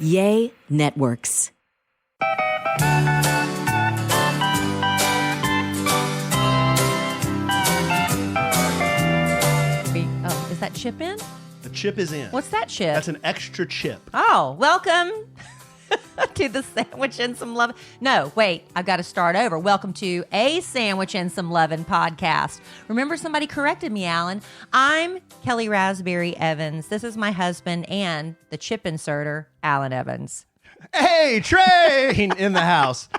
Yay Networks. Is that chip in? The chip is in. What's that chip? That's an extra chip. Oh, welcome to the Sandwich and Some Lovin'. No, wait, I've got to start over. Welcome to a Sandwich and Some Lovin' podcast. Remember, somebody corrected me, Alan. I'm Kellie Raspberry Evans. This is my husband and the chip inserter, Alan Evans. Hey, Train in the house.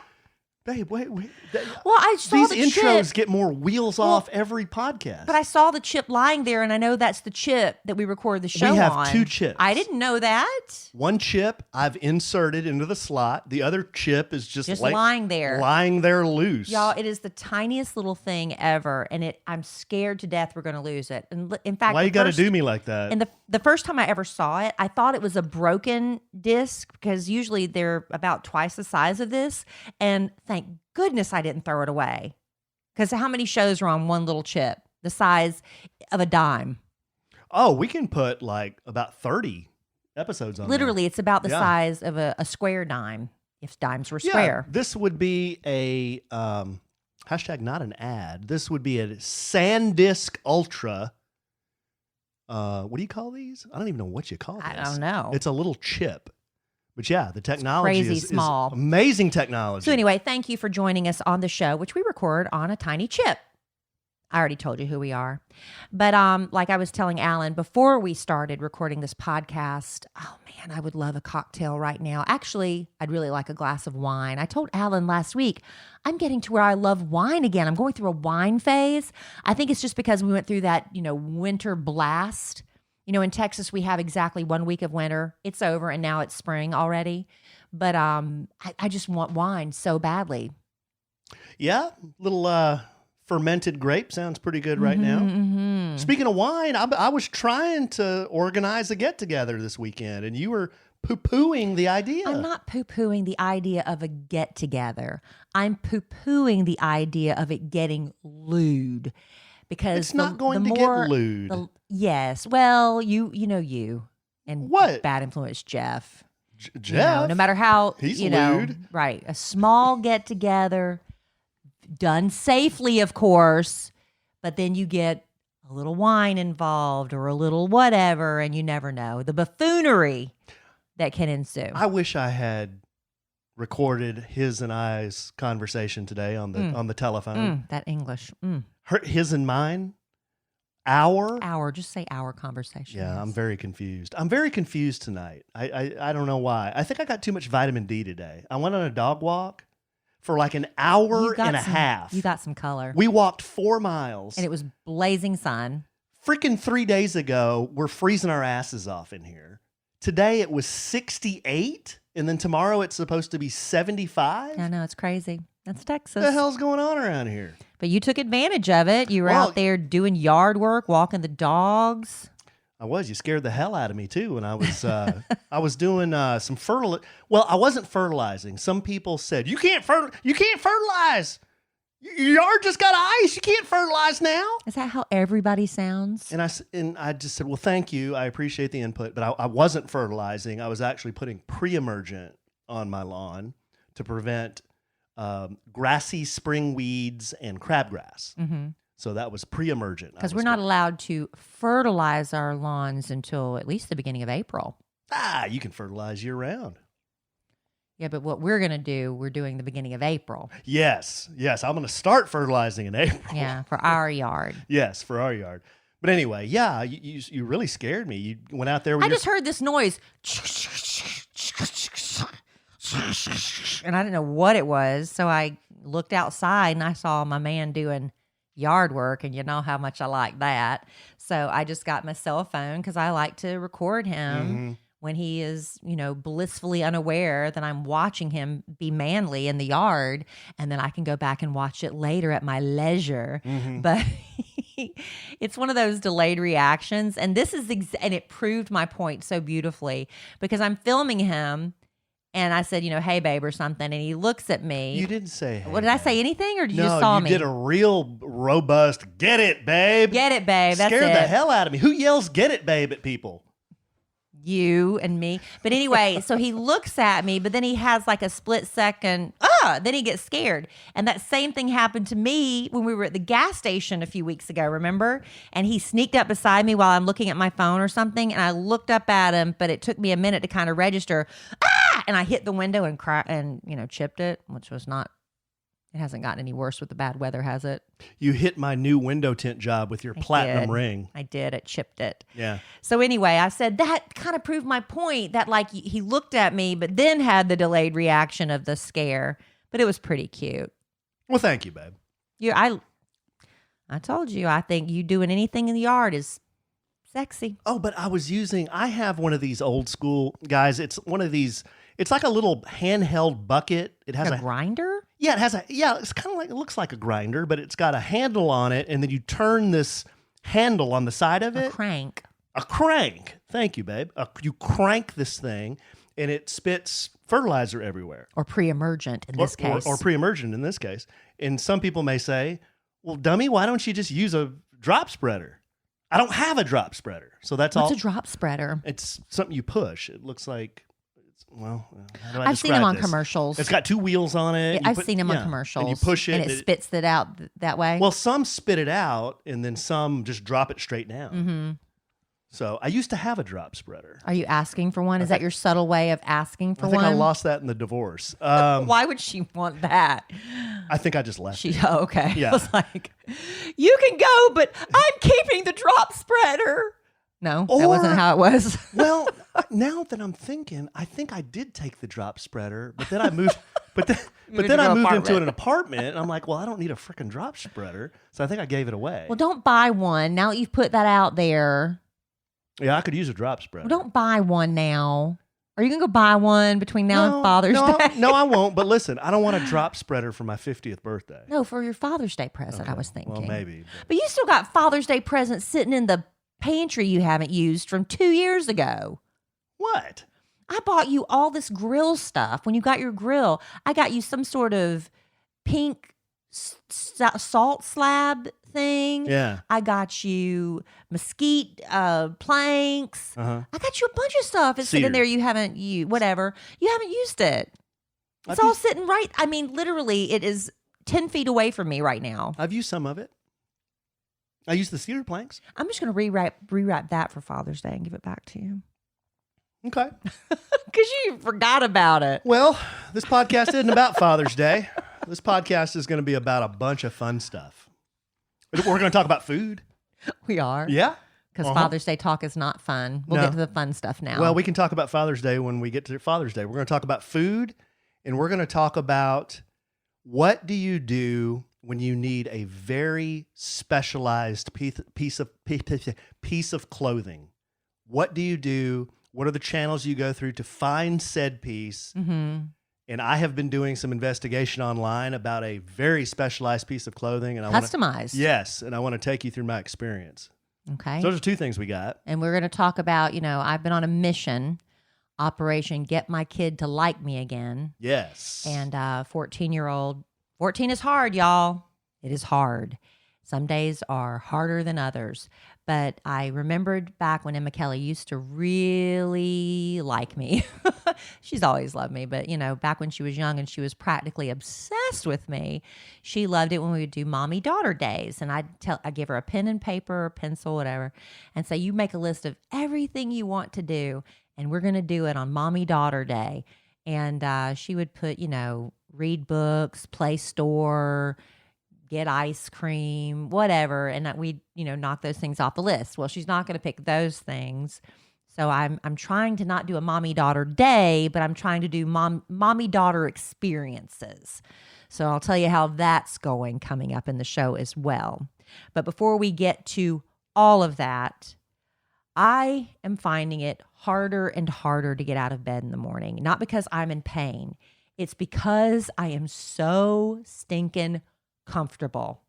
Babe, wait. Well, I saw These the intros chip. get more wheels off every podcast. But I saw the chip lying there, and I know that's the chip that we record the show on. We have two chips. I didn't know that. One chip I've inserted into the slot. The other chip is just lying there. Lying there loose. Y'all, it is the tiniest little thing ever, and I'm scared to death we're going to lose it. And in fact, why you got to do me like that? And the first time I ever saw it, I thought it was a broken disc because usually they're about twice the size of this. And thank goodness I didn't throw it away, because how many shows are on one little chip the size of a dime? Oh, we can put like about 30 episodes on Literally, there. It's about the size of a square dime, if dimes were square. This would be a hashtag not an ad. This would be a SanDisk Ultra. What do you call these? I don't even know what you call this. I don't know. It's a little chip. But yeah, the technology is small. Amazing technology. So anyway, thank you for joining us on the show, which we record on a tiny chip. I already told you who we are. But like I was telling Alan before we started recording this podcast, oh man, I would love a cocktail right now. Actually, I'd really like a glass of wine. I told Alan last week, I'm getting to where I love wine again. I'm going through a wine phase. I think it's just because we went through that, winter blast. In Texas, we have exactly 1 week of winter. It's over, and now it's spring already. But I just want wine so badly. Yeah, little fermented grape sounds pretty good right now. Mm-hmm. Speaking of wine, I was trying to organize a get-together this weekend, and you were poo-pooing the idea. I'm not poo-pooing the idea of a get-together. I'm poo-pooing the idea of it getting lewd. Because it's not going to get lewd. Yes. Well, you and what? Bad influence Jeff. Jeff? No matter how, he's lewd. Right. A small get-together, done safely, of course, but then you get a little wine involved or a little whatever, and you never know. The buffoonery that can ensue. I wish I had recorded his and I's conversation today on the telephone. That English. His and mine? Our? Just say our conversation. Yeah, yes. I'm very confused. I'm very confused tonight. I don't know why. I think I got too much vitamin D today. I went on a dog walk for like an hour and a half. You got some color. We walked 4 miles. And it was blazing sun. Freaking 3 days ago, we're freezing our asses off in here. Today it was 68, and then tomorrow it's supposed to be 75. I know, it's crazy. That's Texas. What the hell's going on around here? But you took advantage of it. You were out there doing yard work, walking the dogs. I was. You scared the hell out of me too when I was I was doing some Well, I wasn't fertilizing. Some people said you can't fertilize. Your yard just got ice. You can't fertilize now. Is that how everybody sounds? And I just said, well, thank you. I appreciate the input, but I wasn't fertilizing. I was actually putting pre-emergent on my lawn to prevent grassy spring weeds and crabgrass. Mm-hmm. So that was pre-emergent. Because we're not allowed to fertilize our lawns until at least the beginning of April. You can fertilize year round. Yeah, but what we're going to do, we're doing the beginning of April. Yes. I'm going to start fertilizing in April. Yeah, for our yard. Yes, for our yard. But anyway, yeah, you really scared me. You went out there with I just heard this noise. And I didn't know what it was. So I looked outside and I saw my man doing yard work. And you know how much I like that. So I just got my cell phone because I like to record him when he is, blissfully unaware that I'm watching him be manly in the yard. And then I can go back and watch it later at my leisure. But it's one of those delayed reactions. And this is, and it proved my point so beautifully because I'm filming him. And I said, hey, babe, or something. And he looks at me. You didn't say, hey, what did I say anything? Or did you no, just saw me? You did a real robust, get it, babe. Get it, babe. That's Scared it. the hell out of me. Who yells, get it, babe, at people? You and me. But anyway, so he looks at me, but then he has like a split second, then he gets scared. And that same thing happened to me when we were at the gas station a few weeks ago, remember? And he sneaked up beside me while I'm looking at my phone or something. And I looked up at him, but it took me a minute to kind of register. And I hit the window and chipped it, which was not. It hasn't gotten any worse with the bad weather, has it? You hit my new window tint job with your platinum ring. I did. It chipped it. Yeah. So anyway, I said that kind of proved my point that like he looked at me, but then had the delayed reaction of the scare. But it was pretty cute. Well, thank you, babe. I told you, I think you doing anything in the yard is sexy. Oh, but I have one of these old school guys. It's one of these. It's like a little handheld bucket. It has a grinder? Yeah, it's kind of like, it looks like a grinder, but it's got a handle on it, and then you turn this handle on the side of it. A crank. A crank. Thank you, babe. You crank this thing, and it spits fertilizer everywhere. Or pre-emergent in this case. Or pre-emergent in this case. And some people may say, well, dummy, why don't you just use a drop spreader? I don't have a drop spreader. So that's all. What's a drop spreader? It's something you push. It looks like... Well, how do I I've seen them describe on this? commercials. It's got two wheels on it. I've seen them on commercials. And you push it. And it spits it out that way. Well, some spit it out, and then some just drop it straight down. Mm-hmm. So I used to have a drop spreader. Are you asking for one? Is that your subtle way of asking for one? I think I lost that in the divorce. Why would she want that? I think I just left it. Oh, okay. Yeah. I was like, you can go, but I'm keeping the drop spreader. No, that wasn't how it was. Well, now that I'm thinking, I think I did take the drop spreader, but then I moved. But then I moved into an apartment, and I'm like, well, I don't need a freaking drop spreader, so I think I gave it away. Well, don't buy one now that you've put that out there. Yeah, I could use a drop spreader. Well, don't buy one now. Are you gonna go buy one between now and Father's Day? No, I won't. But listen, I don't want a drop spreader for my 50th birthday. No, for your Father's Day present. Okay. I was thinking. Well, maybe. But you still got Father's Day presents sitting in the pantry you haven't used from 2 years ago. What? I bought you all this grill stuff. When you got your grill, I got you some sort of pink salt slab thing. Yeah. I got you mesquite planks. Uh-huh. I got you a bunch of stuff. It's sitting there. You haven't used whatever. You haven't used it. It's all sitting right. I mean, literally, it is 10 feet away from me right now. I've used some of it. I used the cedar planks. I'm just going to rewrap that for Father's Day and give it back to you. Okay. Because you forgot about it. Well, this podcast isn't about Father's Day. This podcast is going to be about a bunch of fun stuff. We're going to talk about food. We are. Yeah. Because Father's Day talk is not fun. We'll get to the fun stuff now. Well, we can talk about Father's Day when we get to Father's Day. We're going to talk about food, and we're going to talk about what do you do when you need a very specialized piece of clothing. What do you do? What are the channels you go through to find said piece? Mm-hmm. And I have been doing some investigation online about a very specialized piece of clothing. And Customized. Yes, and I want to take you through my experience. Okay. So those are two things we got. And we're going to talk about, I've been on a mission, Operation Get My Kid to Like Me Again. Yes. And 14-year-old, 14 is hard, y'all. It is hard. Some days are harder than others. But I remembered back when Emma Kellie used to really like me. She's always loved me. But, back when she was young and she was practically obsessed with me, she loved it when we would do mommy-daughter days. And I'd give her a pen and paper or pencil, whatever, and say, you make a list of everything you want to do, and we're going to do it on mommy-daughter day. And she would put, read books, play store, get ice cream, whatever, and that we, knock those things off the list. Well, she's not going to pick those things. So I'm trying to not do a mommy-daughter day, but I'm trying to do mommy-daughter experiences. So I'll tell you how that's going coming up in the show as well. But before we get to all of that, I am finding it harder and harder to get out of bed in the morning. Not because I'm in pain. It's because I am so stinking comfortable.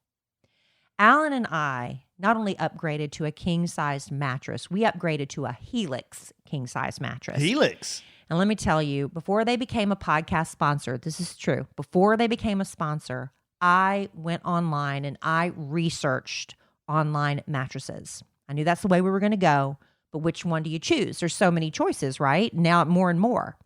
Alan and I not only upgraded to a king-sized mattress, we upgraded to a Helix king-size mattress. Helix. And let me tell you, before they became a podcast sponsor, this is true, before they became a sponsor, I went online and I researched online mattresses. I knew that's the way we were going to go. But which one do you choose? There's so many choices, right? Now more and more.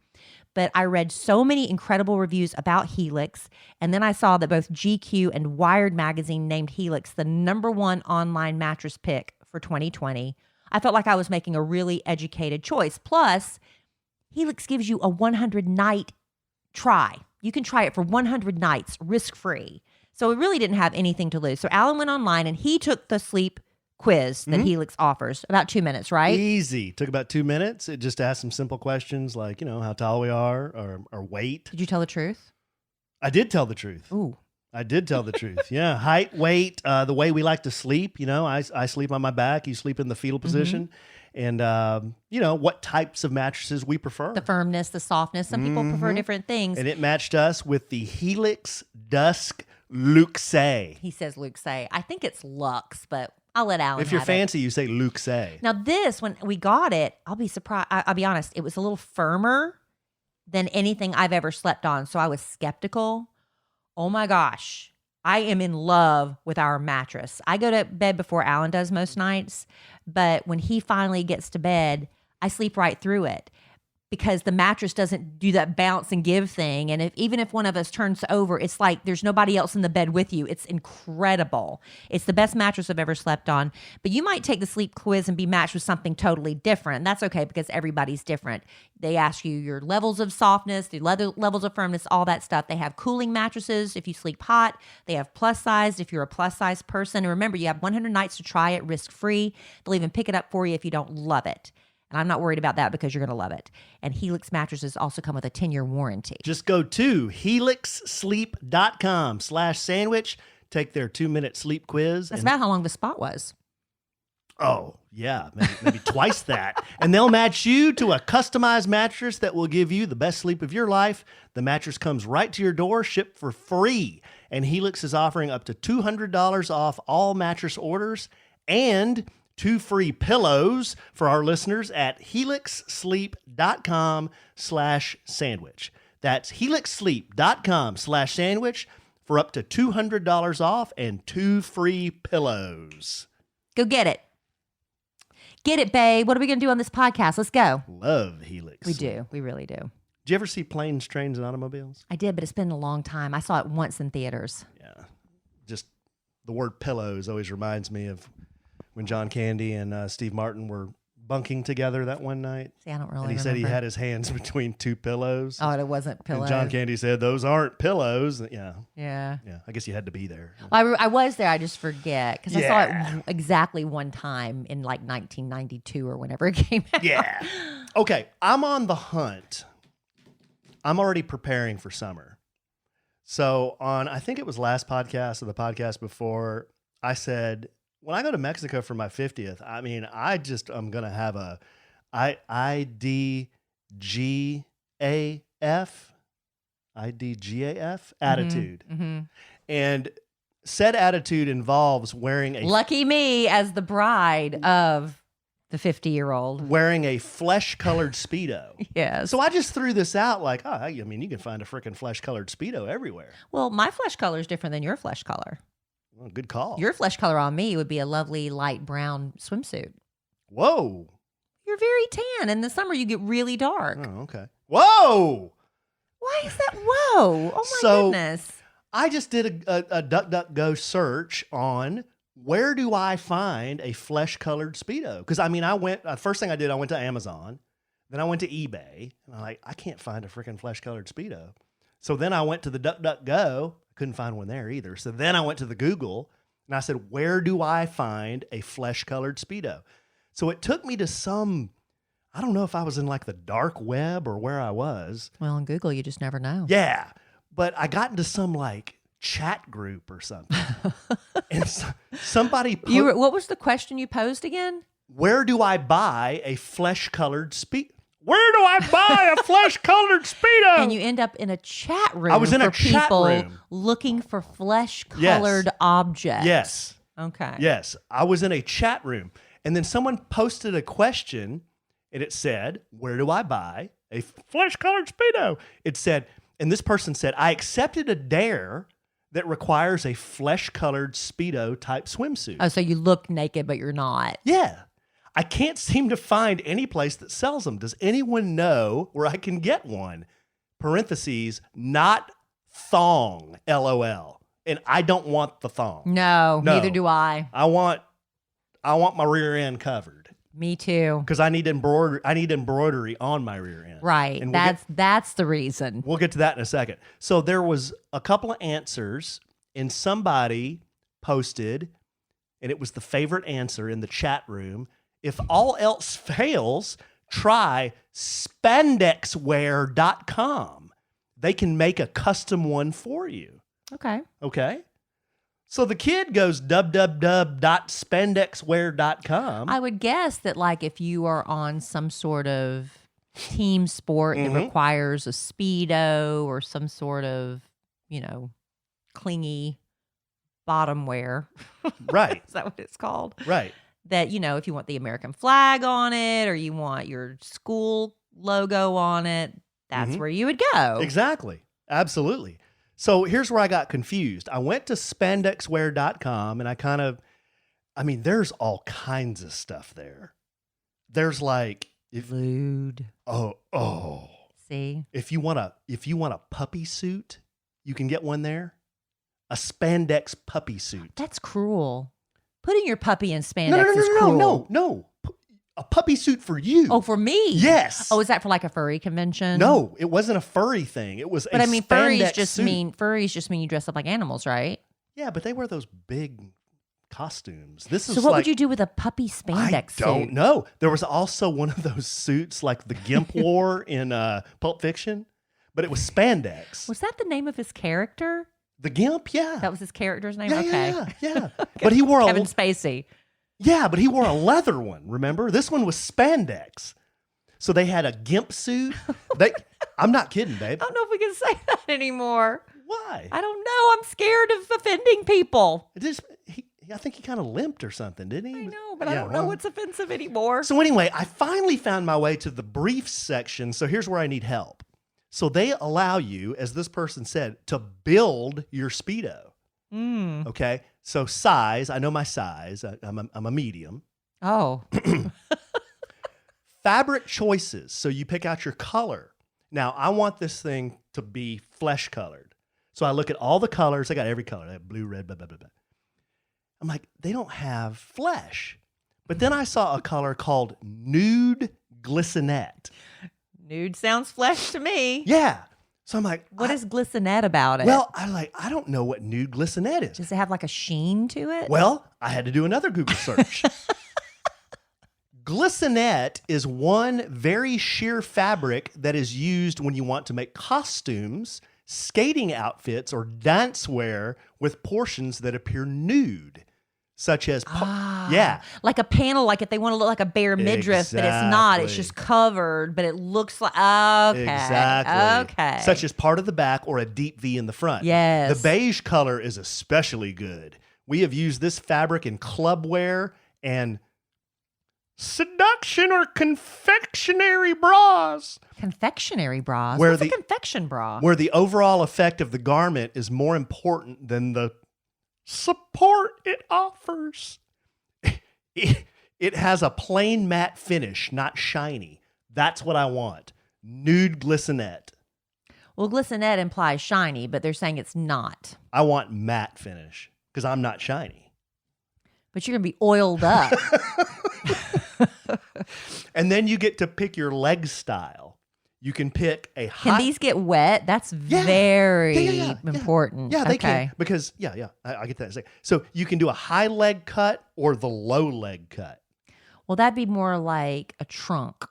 But I read so many incredible reviews about Helix. And then I saw that both GQ and Wired magazine named Helix the #1 online mattress pick for 2020. I felt like I was making a really educated choice. Plus, Helix gives you a 100-night try. You can try it for 100 nights, risk-free. So it really didn't have anything to lose. So Alan went online and he took the sleep quiz that Helix offers. About 2 minutes, right? Easy. Took about 2 minutes. It just asked some simple questions like, how tall we are or weight. Did you tell the truth? I did tell the truth. Ooh. I did tell the truth. Yeah. Height, weight, the way we like to sleep. I sleep on my back. You sleep in the fetal position. And, what types of mattresses we prefer. The firmness, the softness. Some people prefer different things. And it matched us with the Helix Dusk Luxe. He says Luxe. I think it's Luxe, but I'll let Alan If you're have fancy, you say Luxe. Now this, when we got it, I'll be surprised. I'll be honest, it was a little firmer than anything I've ever slept on. So I was skeptical. Oh my gosh. I am in love with our mattress. I go to bed before Alan does most nights, but when he finally gets to bed, I sleep right through it because the mattress doesn't do that bounce and give thing. And even if one of us turns over, it's like there's nobody else in the bed with you. It's incredible. It's the best mattress I've ever slept on. But you might take the sleep quiz and be matched with something totally different. That's okay because everybody's different. They ask you your levels of softness, the levels of firmness, all that stuff. They have cooling mattresses if you sleep hot. They have plus sized if you're a plus size person. And remember, you have 100 nights to try it risk-free. They'll even pick it up for you if you don't love it. And I'm not worried about that because you're going to love it. And Helix mattresses also come with a 10-year warranty. Just go to helixsleep.com/sandwich. Take their 2-minute sleep quiz. That's about how long the spot was. Oh, yeah, maybe twice that. And they'll match you to a customized mattress that will give you the best sleep of your life. The mattress comes right to your door, shipped for free. And Helix is offering up to $200 off all mattress orders and 2 free pillows for our listeners at helixsleep.com/sandwich. That's helixsleep.com/sandwich for up to $200 off and 2 free pillows. Go get it. Get it, babe. What are we going to do on this podcast? Let's go. Love Helix. We do. We really do. Did you ever see Planes, Trains, and Automobiles? I did, but it's been a long time. I saw it once in theaters. Yeah. Just the word pillows always reminds me of when John Candy and Steve Martin were bunking together that one night. See, I don't really And he said he had his hands between 2 pillows. Oh, it wasn't pillows. And John Candy said, those aren't pillows. Yeah. Yeah. Yeah. I guess you had to be there. Well, I was there. I just forget because I saw Yeah. it exactly one time in like 1992 or whenever it came out. Yeah. Okay. I'm on the hunt. I'm already preparing for summer. So I think it was last podcast or the podcast before, I said, when I go to Mexico for my 50th, I'm going to have a IDGAF attitude. Mm-hmm. And said attitude involves wearing Lucky me as the bride of the 50-year-old. wearing a flesh-colored Speedo. Yes. So I just threw this out like, you can find a freaking flesh-colored Speedo everywhere. Well, my flesh color is different than your flesh color. Well, good call. Your flesh color on me would be a lovely light brown swimsuit. Whoa. You're very tan. In the summer, you get really dark. Oh, okay. Whoa. Why is that? Whoa. Oh, my So- goodness. I just did a DuckDuckGo search on where do I find a flesh-colored Speedo? Because, first thing I did, I went to Amazon. Then I went to eBay. And I can't find a freaking flesh-colored Speedo. So then I went to the DuckDuckGo. Couldn't find one there either. So then I went to the Google and I said, where do I find a flesh-colored Speedo? So it took me to I don't know if I was in like the dark web or where I was. Well, on Google, you just never know. Yeah. But I got into some like chat group or something. And somebody What was the question you posed again? where do I buy a flesh-colored Speedo? Where do I buy a flesh-colored Speedo? And you end up in a chat room. I was in for a chat people room. looking for flesh-colored objects. Yes. Okay. Yes. I was in a chat room. And then someone posted a question and it said, where do I buy a flesh-colored Speedo? It said, and this person said, I accepted a dare that requires a flesh-colored Speedo type swimsuit. Oh, so you look naked, but you're not. Yeah. I can't seem to find any place that sells them. Does anyone know where I can get one? Parentheses, not thong, LOL. And I don't want the thong. No, neither do I. I want my rear end covered. Me too. Because I need embroidery on my rear end. Right. And that's the reason. We'll get to that in a second. So there was a couple of answers, and somebody posted, and it was the favorite answer in the chat room. If all else fails, try spandexwear.com. They can make a custom one for you. Okay. Okay. So the kid goes www.spandexwear.com. I would guess that, like, if you are on some sort of team sport that requires a Speedo or some sort of, clingy bottom wear. Right. Is that what it's called? Right. That, if you want the American flag on it or you want your school logo on it, that's where you would go. Exactly. Absolutely. So here's where I got confused. I went to spandexwear.com and there's all kinds of stuff there. There's like Lewd. Oh. See? If you want a puppy suit, you can get one there. A spandex puppy suit. That's cruel. Putting your puppy in spandex is cruel. No. A puppy suit for you. Oh, for me? Yes. Oh, is that for like a furry convention? No, it wasn't a furry thing. It was But a furries spandex just mean you dress up like animals, right? Yeah, but they wear those big costumes. This is So what would you do with a puppy spandex suit? I don't know. There was also one of those suits like the Gimp wore in Pulp Fiction, but it was spandex. Was that the name of his character? The Gimp, yeah. That was his character's name? Yeah, okay. yeah. But he wore Kevin Spacey. Yeah, but he wore a leather one, remember? This one was spandex. So they had a Gimp suit. I'm not kidding, babe. I don't know if we can say that anymore. Why? I don't know. I'm scared of offending people. I think he kind of limped or something, didn't he? I know, but I don't know what's offensive anymore. So anyway, I finally found my way to the briefs section. So here's where I need help. So they allow you, as this person said, to build your Speedo. Okay. So size, I know my size. I'm a medium. Oh. Fabric choices. So you pick out your color. Now, I want this thing to be flesh colored. So I look at all the colors. I got every color. I have blue, red, blah, blah, blah, blah. I'm like, they don't have flesh. But then I saw a color called nude glistenette. Nude sounds flesh to me. Yeah. So I'm like, what is glistenette about it? Well, I don't know what nude glistenette is. Does it have like a sheen to it? Well, I had to do another Google search. Glistenette is one very sheer fabric that is used when you want to make costumes, skating outfits, or dance wear with portions that appear nude. Such as, like a panel, like if they want to look like a bare midriff, but it's not. It's just covered, but it looks like, okay. Exactly. Okay. Such as part of the back or a deep V in the front. Yes. The beige color is especially good. We have used this fabric in club wear and seduction or confectionery bras. Confectionery bras? Where What's a confection bra? Where the overall effect of the garment is more important than the support it offers. It has a plain matte finish, not shiny. That's what I want. Nude glistenette. Well, glistenette implies shiny, but they're saying it's not. I want matte finish because I'm not shiny. But you're going to be oiled up. And then you get to pick your leg style. You can pick a hot... Can these get wet? That's very important. Yeah, they can. Because, I get that in a second. So you can do a high leg cut or the low leg cut. Well, that'd be more like a trunk.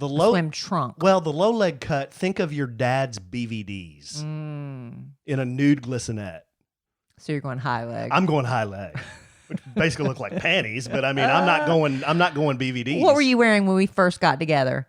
A swim trunk. Well, the low leg cut, think of your dad's BVDs in a nude glistenette. So you're going high leg. I'm going high leg. Which basically look like panties, but I mean, I'm not going BVDs. What were you wearing when we first got together?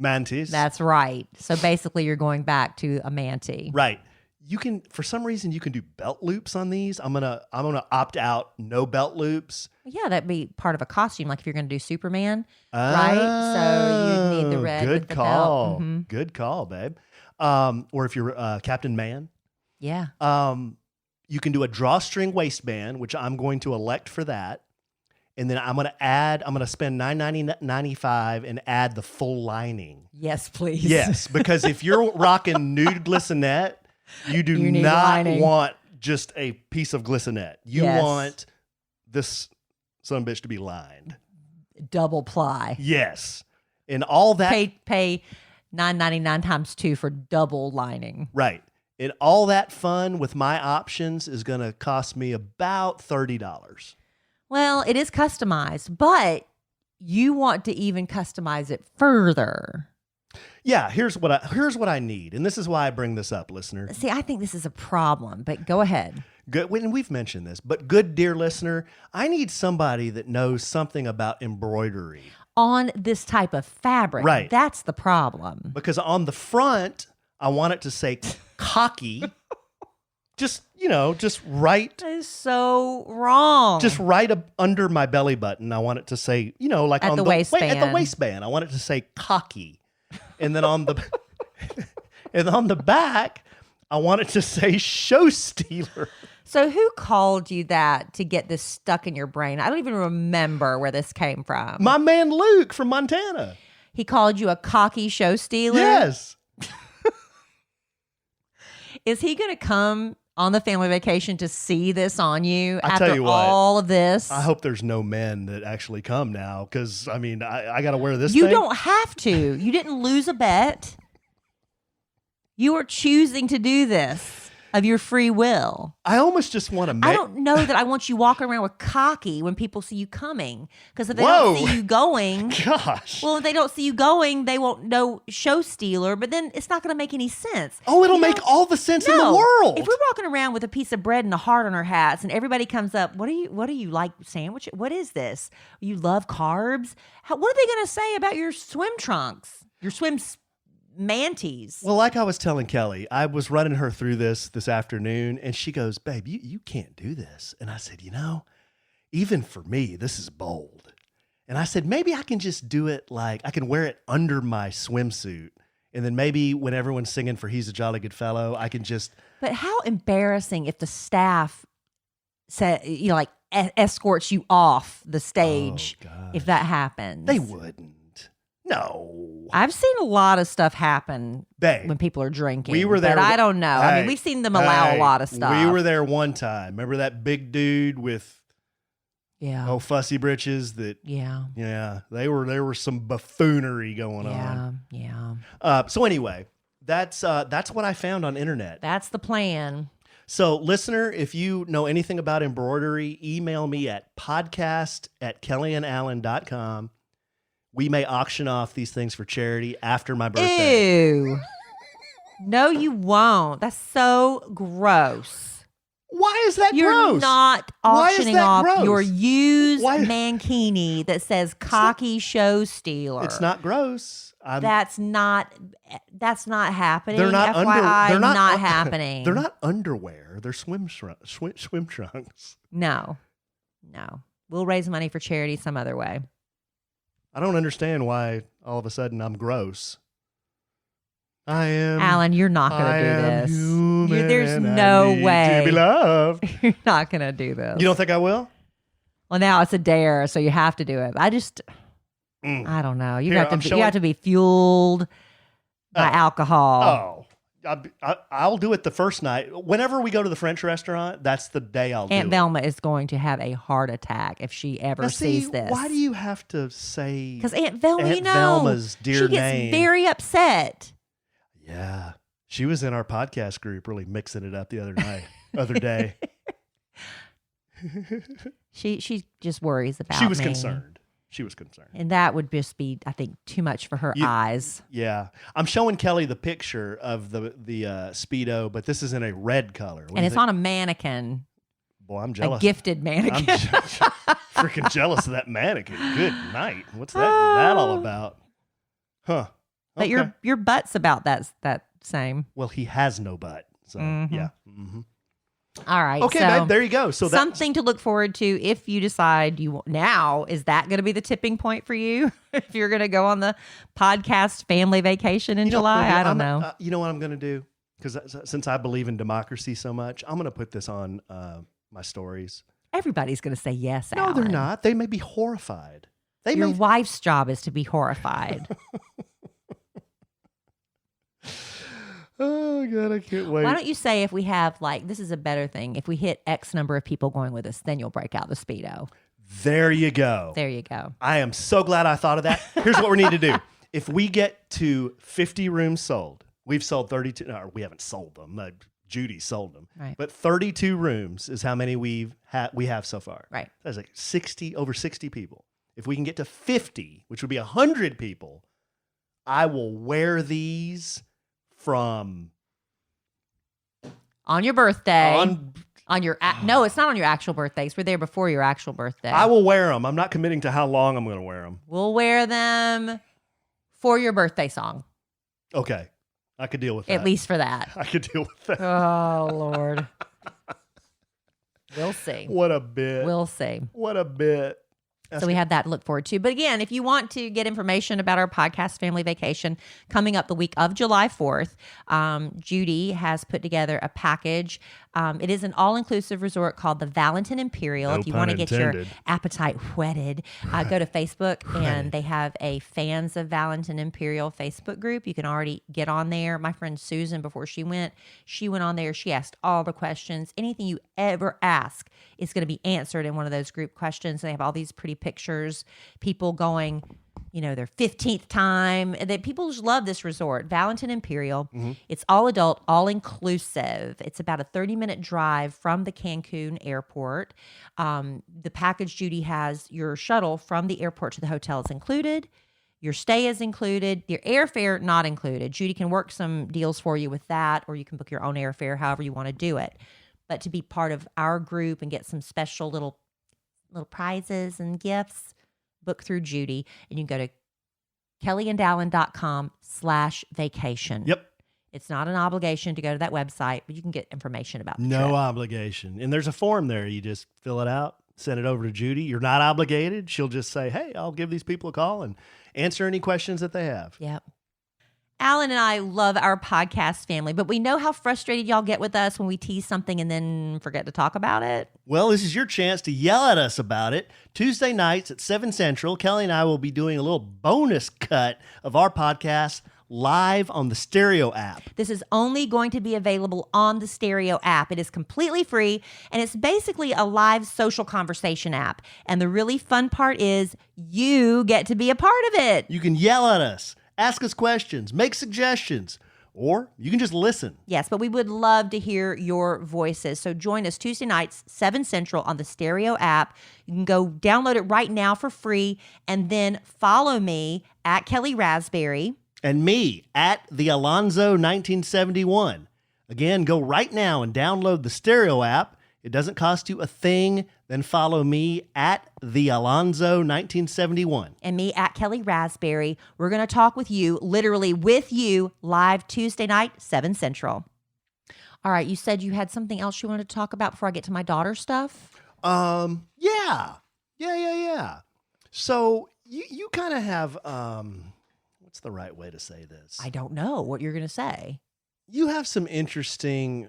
Mantis. That's right. So basically you're going back to a manty. Right. You can, for some reason, you can do belt loops on these. I'm gonna opt out, no belt loops. Yeah, that'd be part of a costume, like if you're gonna do Superman, right? So you need the red. Good with the call. belt. Mm-hmm. Good call, babe. Or if you're Captain Man. Yeah. You can do a drawstring waistband, which I'm going to elect for that. and then I'm gonna spend $9.95 and add the full lining. Yes, please. Yes, because if you're rocking nude glissinette, you do You need not lining. want just a piece of glissinette. You Yes. want this son of a bitch to be lined. Double ply. Yes, and all that. Pay $9.99 times 2 for double lining. Right. And all that fun with my options is going to cost me about $30. Well, it is customized, but you want to even customize it further. Yeah, here's what I need. And this is why I bring this up, listener. See, I think this is a problem, but go ahead. Good, and we've mentioned this, but good dear listener, I need somebody that knows something about embroidery. On this type of fabric. Right. That's the problem. Because on the front, I want it to say cocky. Just right. That is so wrong. Just right under my belly button. I want it to say, like At on the waistband. At the waistband. I want it to say cocky. And then on the and on the back, I want it to say show stealer. So who called you that to get this stuck in your brain? I don't even remember where this came from. My man Luke from Montana. He called you a cocky show stealer? Yes. Is he going to come on the family vacation to see this on you I after tell you what, all of this? I hope there's no men that actually come now because, I mean, I got to wear this You thing. don't have to. You didn't lose a bet. You are choosing to do this of your free will. I almost just want to make... I don't know that I want you walking around with cocky when people see you coming. Because if they Whoa. don't see you going... Gosh. Well, if they don't see you going, they won't know show stealer, but then it's not going to make any sense. Oh, it'll You make know? all the sense in No. the world. If we're walking around with a piece of bread and a heart on our hats and everybody comes up, what do you like sandwich? What is this? You love carbs? What are they going to say about your swim trunks? Your swim manties? Well, like I was telling Kelly, I was running her through this afternoon, and she goes, babe, you can't do this. And I said, even for me, this is bold. And I said, maybe I can just do it like I can wear it under my swimsuit. And then maybe when everyone's singing for He's a Jolly Good Fellow, I can just... But how embarrassing if the staff said, escorts you off the stage if that happens. They wouldn't. No. I've seen a lot of stuff happen Babe, when people are drinking. we were there. But I don't know. I Hey, mean, we've seen them allow a lot of stuff. We were there one time. Remember that big dude with fussy britches that Yeah. there were some buffoonery going on. Yeah. So anyway, that's what I found on internet. That's the plan. So listener, if you know anything about embroidery, email me at podcast@kellyanallen.com. We may auction off these things for charity after my birthday. Ew. No, you won't. That's so gross. Why is that You're gross? not Why is auctioning that off gross? your used Why- mankini that says cocky show stealer. It's not gross. That's not happening. They're not FYI, they're not happening. They're not underwear. They're swim trunks. No. We'll raise money for charity some other way. I don't understand why all of a sudden I'm gross. I am. Alan, you're not going to do this. Human There's and no I need way. to be loved. You're not going to do this. You don't think I will? Well, now it's a dare, so you have to do it. I don't know. You Here, have I'm you have to be fueled by alcohol. I'll do it the first night. Whenever we go to the French restaurant, that's the day I'll do Aunt it. Velma is going to have a heart attack if she ever Now, see, sees this. why do you have to say Because Aunt Velma, Aunt Velma's dear she gets name? very upset. Yeah. She was in our podcast group really mixing it up the other day. She just worries about She was me. concerned. And that would just be, I think, too much for her eyes. Yeah. I'm showing Kelly the picture of the Speedo, but this is in a red color. And it's on a mannequin. Boy, I'm jealous. A gifted mannequin. I'm freaking jealous of that mannequin. Good night. What's that all about? Huh. But Okay. your butt's about that same. Well, he has no butt. So, yeah. Mm-hmm. All right. Okay, so babe, there you go. So that's something to look forward to if you decide you now. Is that going to be the tipping point for you? If you're going to go on the podcast family vacation in July? I don't know. You know what I'm going to do? Because since I believe in democracy so much, I'm going to put this on my stories. Everybody's going to say yes, No, Alan. they're not. They may be horrified. Your wife's job is to be horrified. Oh, God, I can't wait. Why don't you say if we have, this is a better thing. If we hit X number of people going with us, then you'll break out the Speedo. There you go. There you go. I am so glad I thought of that. Here's what we need to do. If we get to 50 rooms sold, we've sold 32. No, we haven't sold them. Judy sold them. Right. But 32 rooms is how many we have so far. Right. That's like over 60 people. If we can get to 50, which would be 100 people, I will wear these from on your birthday. On your no, it's not on your actual birthdays. We're there before your actual birthday. I will wear them. I'm not committing to how long I'm going to wear them. We'll wear them for your birthday song. Okay. I could deal with that. At least for that. I could deal with that. Oh, Lord. We'll see. What a bit. We'll see. What a bit. So we have that to look forward to. But again, if you want to get information about our podcast Family Vacation coming up the week of July 4th, Judy has put together a package. It is an all-inclusive resort called the Valentin Imperial. No if you want to get your intended. appetite whetted, go to Facebook and they have a Fans of Valentin Imperial Facebook group. You can already get on there. My friend Susan, before she went on there. She asked all the questions. Anything you ever ask is going to be answered in one of those group questions. They have all these pretty pictures, people going, their 15th time. That people just love this resort, Valentin Imperial. Mm-hmm. It's all adult, all inclusive. It's about a 30-minute drive from the Cancun airport. The package, Judy, has your shuttle from the airport to the hotel is included. Your stay is included. Your airfare not included. Judy can work some deals for you with that, or you can book your own airfare, however you want to do it. But to be part of our group and get some special little prizes and gifts, book through Judy, and you can go to kellyanddallin.com/vacation. Yep. It's not an obligation to go to that website, but you can get information about the No trip. obligation. And there's a form there. You just fill it out, send it over to Judy. You're not obligated. She'll just say, hey, I'll give these people a call and answer any questions that they have. Yep. Alan and I love our podcast family, but we know how frustrated y'all get with us when we tease something and then forget to talk about it. Well, this is your chance to yell at us about it. Tuesday nights at 7 Central, Kellie and I will be doing a little bonus cut of our podcast live on the Stereo app. This is only going to be available on the Stereo app. It is completely free, and it's basically a live social conversation app. And the really fun part is you get to be a part of it. You can yell at us, ask us questions, make suggestions, or you can just listen. Yes, but we would love to hear your voices. So join us Tuesday nights, 7 Central on the Stereo app. You can go download it right now for free, and then follow me at Kellie Raspberry. And me at the Alonzo 1971. Again, go right now and download the Stereo app. It doesn't cost you a thing. Then follow me at the Alonzo 1971. And me at Kellie Raspberry. We're going to talk with you, literally with you, live Tuesday night, 7 Central. All right, you said you had something else you wanted to talk about before I get to my daughter stuff? Yeah. So you kind of have, what's the right way to say this? I don't know what you're going to say. You have some interesting,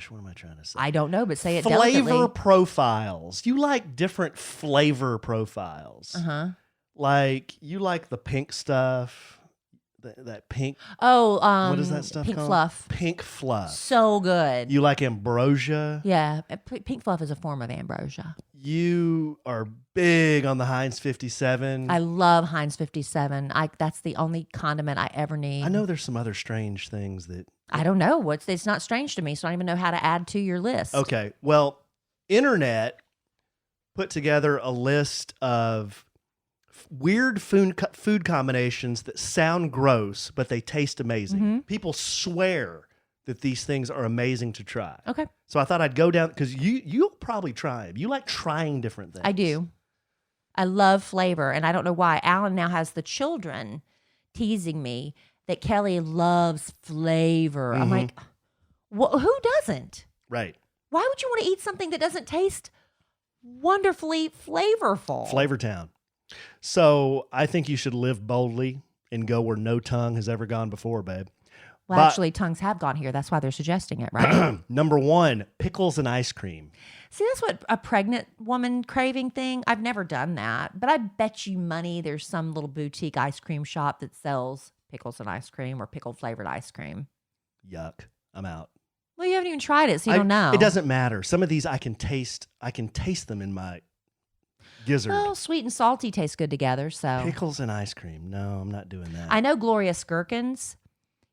what am I trying to say? I don't know, but say it Flavor delicately. profiles. You like different flavor profiles. Uh-huh. Like, you like the pink stuff, that pink. Oh, what is that stuff pink called? fluff. Pink fluff. So good. You like ambrosia. Yeah, pink fluff is a form of ambrosia. You are big on the Heinz 57. I love Heinz 57. That's the only condiment I ever need. I know there's some other strange things that. I don't know. It's not strange to me, so I don't even know how to add to your list. Okay. Well, Internet put together a list of weird food combinations that sound gross, but they taste amazing. Mm-hmm. People swear that these things are amazing to try. Okay. So I thought I'd go down, because you'll probably try them. You like trying different things. I do. I love flavor, and I don't know why. Alan now has the children teasing me that Kellie loves flavor. Mm-hmm. I'm like, who doesn't? Right. Why would you want to eat something that doesn't taste wonderfully flavorful? Flavor Town. So I think you should live boldly and go where no tongue has ever gone before, babe. Well, actually, tongues have gone here. That's why they're suggesting it, right? Number 1, pickles and ice cream. See, that's what a pregnant woman craving thing. I've never done that, but I bet you money there's some little boutique ice cream shop that sells pickles and ice cream or pickle flavored ice cream. Yuck. I'm out. Well, you haven't even tried it, so you don't know. It doesn't matter. Some of these I can taste. I can taste them in my gizzard. Well, sweet and salty taste good together, so. Pickles and ice cream. No, I'm not doing that. I know Glorious Gherkins.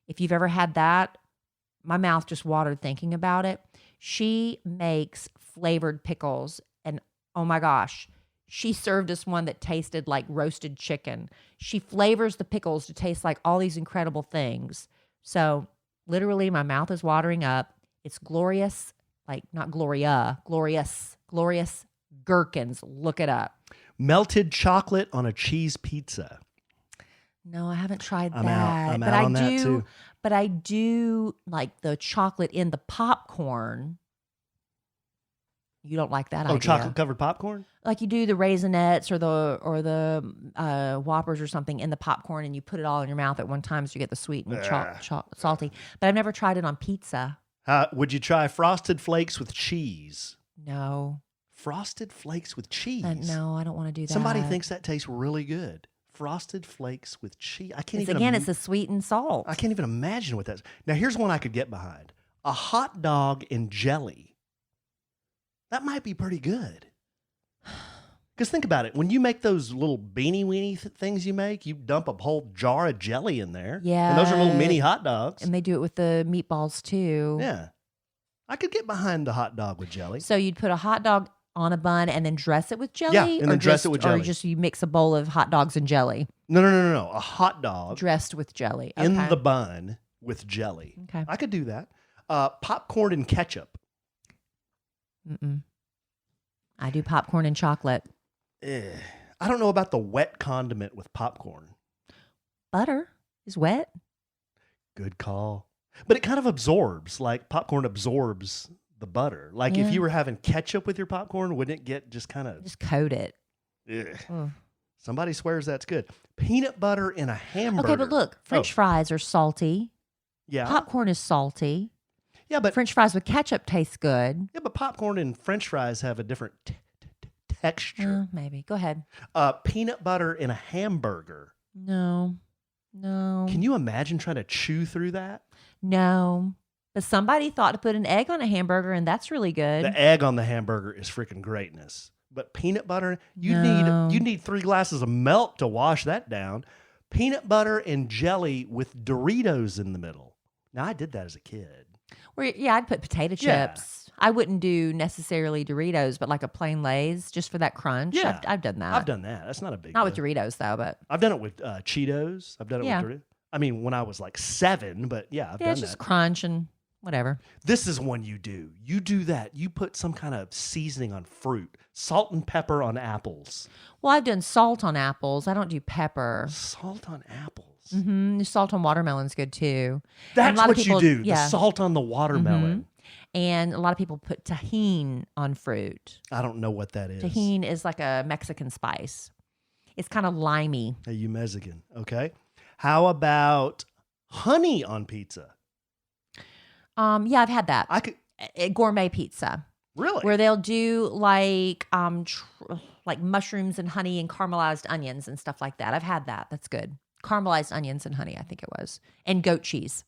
If you've ever had that, my mouth just watered thinking about it. She makes flavored pickles, and oh my gosh, she served us one that tasted like roasted chicken. She flavors the pickles to taste like all these incredible things. So literally my mouth is watering up. It's glorious, like not Gloria, glorious gherkins. Look it up. Melted chocolate on a cheese pizza. No, I haven't tried that. I'm out on that too. But I do like the chocolate in the popcorn. You don't like that idea. Oh, chocolate covered popcorn? Like you do the Raisinets or the Whoppers or something in the popcorn, and you put it all in your mouth at one time, so you get the sweet and salty. But I've never tried it on pizza. Would you try Frosted Flakes with cheese? No. Frosted Flakes with cheese? No, I don't want to do that. Somebody thinks that tastes really good. Frosted Flakes with cheese. I can't it's the sweet and salt. I can't even imagine what that's. Now, here's one I could get behind. A hot dog and jelly. That might be pretty good. Because think about it. When you make those little beanie weenie things you make, you dump a whole jar of jelly in there. Yeah. And those are little mini hot dogs. And they do it with the meatballs too. Yeah. I could get behind the hot dog with jelly. So you'd put a hot dog on a bun and then dress it with jelly? Yeah, and then dress it with jelly. Or just you mix a bowl of hot dogs and jelly? No. A hot dog. Dressed with jelly. In the bun with jelly. Okay. I could do that. Popcorn and ketchup. Mm-mm. I do popcorn and chocolate. I don't know about the wet condiment with popcorn. Butter is wet. Good call. But it kind of absorbs, like popcorn absorbs the butter. Like if you were having ketchup with your popcorn, wouldn't it get just kind of... Just coat it. Somebody swears that's good. Peanut butter in a hamburger. Okay, but look, French fries are salty. Yeah. Popcorn is salty. Yeah, but... French fries with ketchup taste good. Yeah, but popcorn and French fries have a different texture. Maybe. Go ahead. Peanut butter in a hamburger. No. Can you imagine trying to chew through that? No. But somebody thought to put an egg on a hamburger, and that's really good. The egg on the hamburger is freaking greatness. But peanut butter, you need 3 glasses of milk to wash that down. Peanut butter and jelly with Doritos in the middle. Now, I did that as a kid. Yeah, I'd put potato chips. I wouldn't do necessarily Doritos, but like a plain Lay's just for that crunch. Yeah. I've done that. I've done that. That's not a big Not deal. with Doritos, though, but... I've done it with Cheetos. I've done it with Doritos. I mean, when I was like 7, but yeah, I've done it's that. just crunch and whatever. This is one you do. You do that. You put some kind of seasoning on fruit. Salt and pepper on apples. Well, I've done salt on apples. I don't do pepper. Salt on apples? Mm-hmm. Salt on watermelon's good, too. That's what you do. The salt on the watermelon. Mm-hmm. And a lot of people put tahini on fruit. I don't know what that is. Tahini is like a Mexican spice. It's kind of limey. Hey, you Mexican. Okay. How about honey on pizza? Yeah, I've had that. I could gourmet pizza. Really? Where they'll do like mushrooms and honey and caramelized onions and stuff like that. I've had that. That's good. Caramelized onions and honey, I think it was. And goat cheese.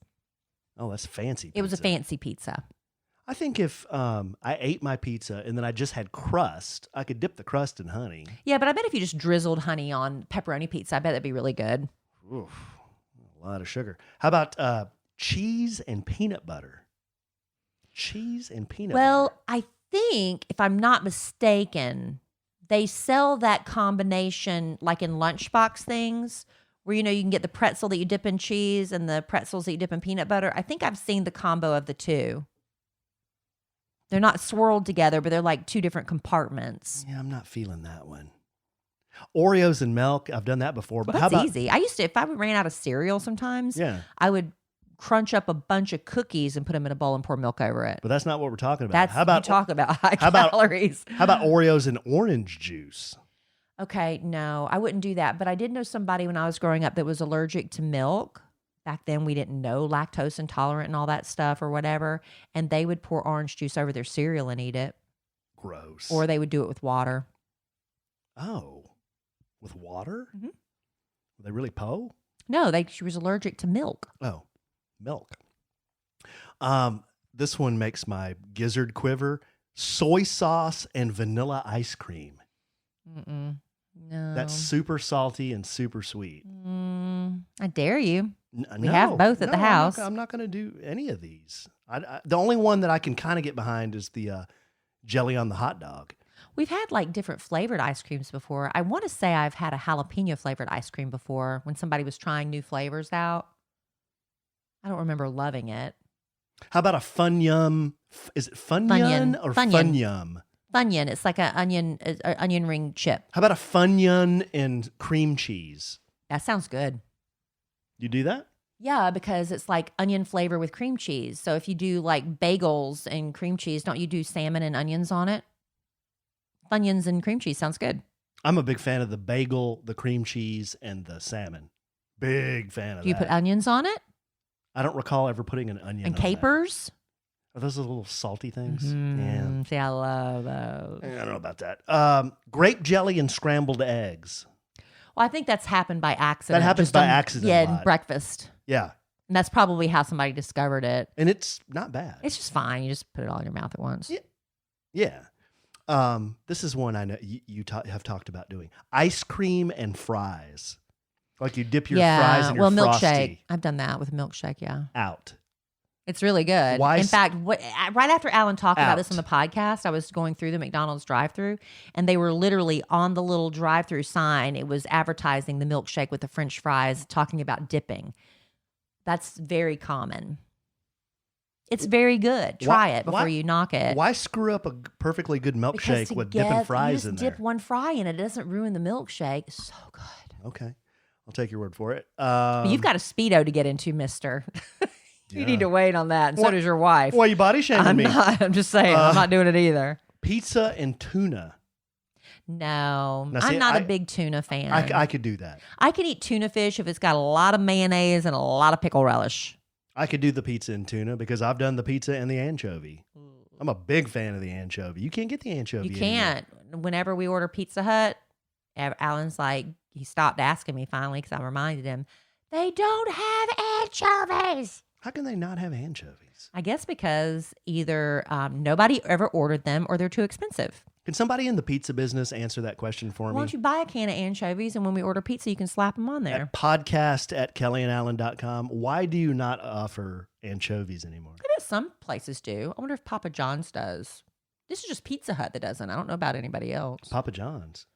Oh, that's fancy pizza. It was a fancy pizza. I think if I ate my pizza and then I just had crust, I could dip the crust in honey. Yeah, but I bet if you just drizzled honey on pepperoni pizza, I bet that'd be really good. Oof, a lot of sugar. How about cheese and peanut butter? Cheese and peanut butter. Well, I think, if I'm not mistaken, they sell that combination like in lunchbox things where, you can get the pretzel that you dip in cheese and the pretzels that you dip in peanut butter. I think I've seen the combo of the two. They're not swirled together, but they're like 2 different compartments. Yeah, I'm not feeling that one. Oreos and milk, I've done that before. But That's how about easy. I used to, if I ran out of cereal sometimes, I would crunch up a bunch of cookies and put them in a bowl and pour milk over it. But that's not what we're talking about. That's, how about, you talk about high calories. How about Oreos and orange juice? Okay, no, I wouldn't do that. But I did know somebody when I was growing up that was allergic to milk. back then we didn't know lactose intolerant and all that stuff or whatever. And they would pour orange juice over their cereal and eat it. Gross. Or they would do it with water. Oh, with water? Mm-hmm. Were they really po? No, she was allergic to milk. Oh, milk. This one makes my gizzard quiver. Soy sauce and vanilla ice cream. Mm-mm. No. That's super salty and super sweet. I dare you. We No, have both at the house. I'm not going to do any of these. The only one that I can kind of get behind is the jelly on the hot dog. We've had like different flavored ice creams before. I want to say I've had a jalapeno flavored ice cream before when somebody was trying new flavors out. I don't remember loving it. How about a Funyum? Is it Funyun or Funyum? Funyun. It's like an onion ring chip. How about a Funyun and cream cheese? That sounds good. You do that? Yeah, because it's like onion flavor with cream cheese. So if you do like bagels and cream cheese, don't you do salmon and onions on it? Funyuns and cream cheese sounds good. I'm a big fan of the bagel, the cream cheese, and the salmon. Big fan of that. Do you put onions on it? I don't recall ever putting an onion And on capers? that. Are those the little salty things? Mm, see, I love those. Yeah. I don't know about that. Grape jelly and scrambled eggs. Well, I think that's happened by accident. That happens just by on- accident a Yeah, lot. breakfast. Yeah. And that's probably how somebody discovered it. And it's not bad. It's just fine. You just put it all in your mouth at once. Yeah. This is one I know you have talked about doing. Ice cream and fries. Like you dip your fries in your milkshake. Frosty I've done that with a milkshake, yeah. out. It's really good. Why In s- fact, right after Alan talked about this on Out. the podcast, I was going through the McDonald's drive-thru, and they were literally on the little drive-thru sign. It was advertising the milkshake with the French fries, talking about dipping. That's very common. It's very good. Try it before you knock it. Why screw up a perfectly good Because milkshake with dipping fries you in just there? dip one fry in it. It doesn't ruin the milkshake. It's so good. Okay. I'll take your word for it. But you've got a Speedo to get into, mister. You Yeah. need to wait on that, and so What- does your wife. Why are you body shaming I'm me? not. I'm just saying. I'm not doing it either. Pizza and tuna. No, Now, see, I'm not a big tuna fan. I could do that. I can eat tuna fish if it's got a lot of mayonnaise and a lot of pickle relish. I could do the pizza and tuna because I've done the pizza and the anchovy. I'm a big fan of the anchovy. You can't get the anchovy You anymore. can't. Whenever we order Pizza Hut, Alan's like, he stopped asking me finally because I reminded him, they don't have anchovies. How can they not have anchovies? I guess because either nobody ever ordered them or they're too expensive. Can somebody in the pizza business answer that question for Why me? don't you buy a can of anchovies and when we order pizza, you can slap them on there? At podcast@kellyandalan.com. Why do you not offer anchovies anymore? I bet some places do. I wonder if Papa John's does. This is just Pizza Hut that doesn't. I don't know about anybody else. Papa John's.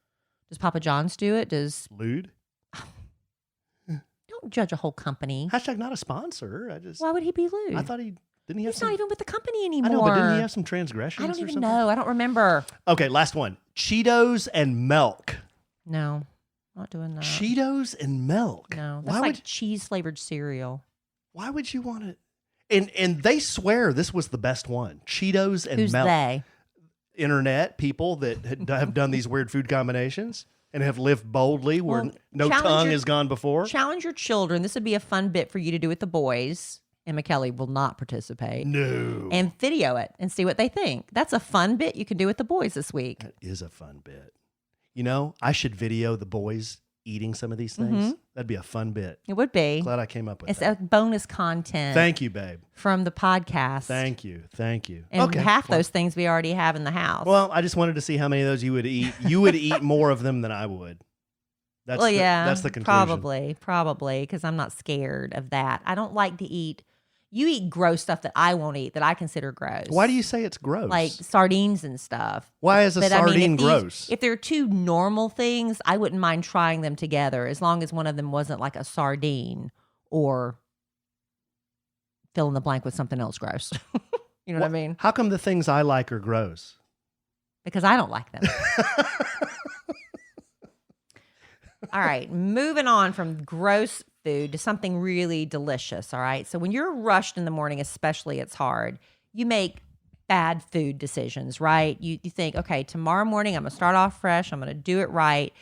Does Papa John's do it? Lewd? Don't judge a whole company. Hashtag not a sponsor. Why would he be lewd? I thought didn't he have He's some, not even with the company I anymore. know, but didn't he have some transgressions I don't or even something? know. I don't remember. Okay, last one. Cheetos and milk. No, not doing that. Cheetos and milk. No, that's like cheese flavored cereal. Why would you want it? And they swear this was the best one. Cheetos and Who's milk. they? Internet people that have done these weird food combinations and have lived boldly where Well, no challenge tongue your- has gone before. Challenge your children. This would be a fun bit for you to do with the boys. Emma Kellie will not participate. No. And video it and see what they think. That's a fun bit you can do with the boys this week. That is a fun bit. You know, I should video the boys eating some of these things. That'd be a fun bit. It would be. Glad I came up with It's that. a bonus content Thank you, babe. from the podcast. Thank you. Thank you. And okay. half well, those things we already have in the house. Well, I just wanted to see how many of those you would eat. You would eat more of them than I would. That's that's the conclusion. Probably, because I'm not scared of that. I don't like to eat. You eat gross stuff that I won't eat that I consider gross. Why do you say it's gross? like sardines and stuff? Why is a But, I mean, sardine if these- gross? If they're two normal things, I wouldn't mind trying them together as long as one of them wasn't like a sardine or fill in the blank with something else gross. You know what I mean? How come the things I like are gross? Because I don't like them. All right, moving on from gross food to something really delicious. All right. So when you're rushed in the morning, especially, it's hard. You make bad food decisions, right? You think, okay, tomorrow morning I'm going to start off fresh. I'm going to do it right.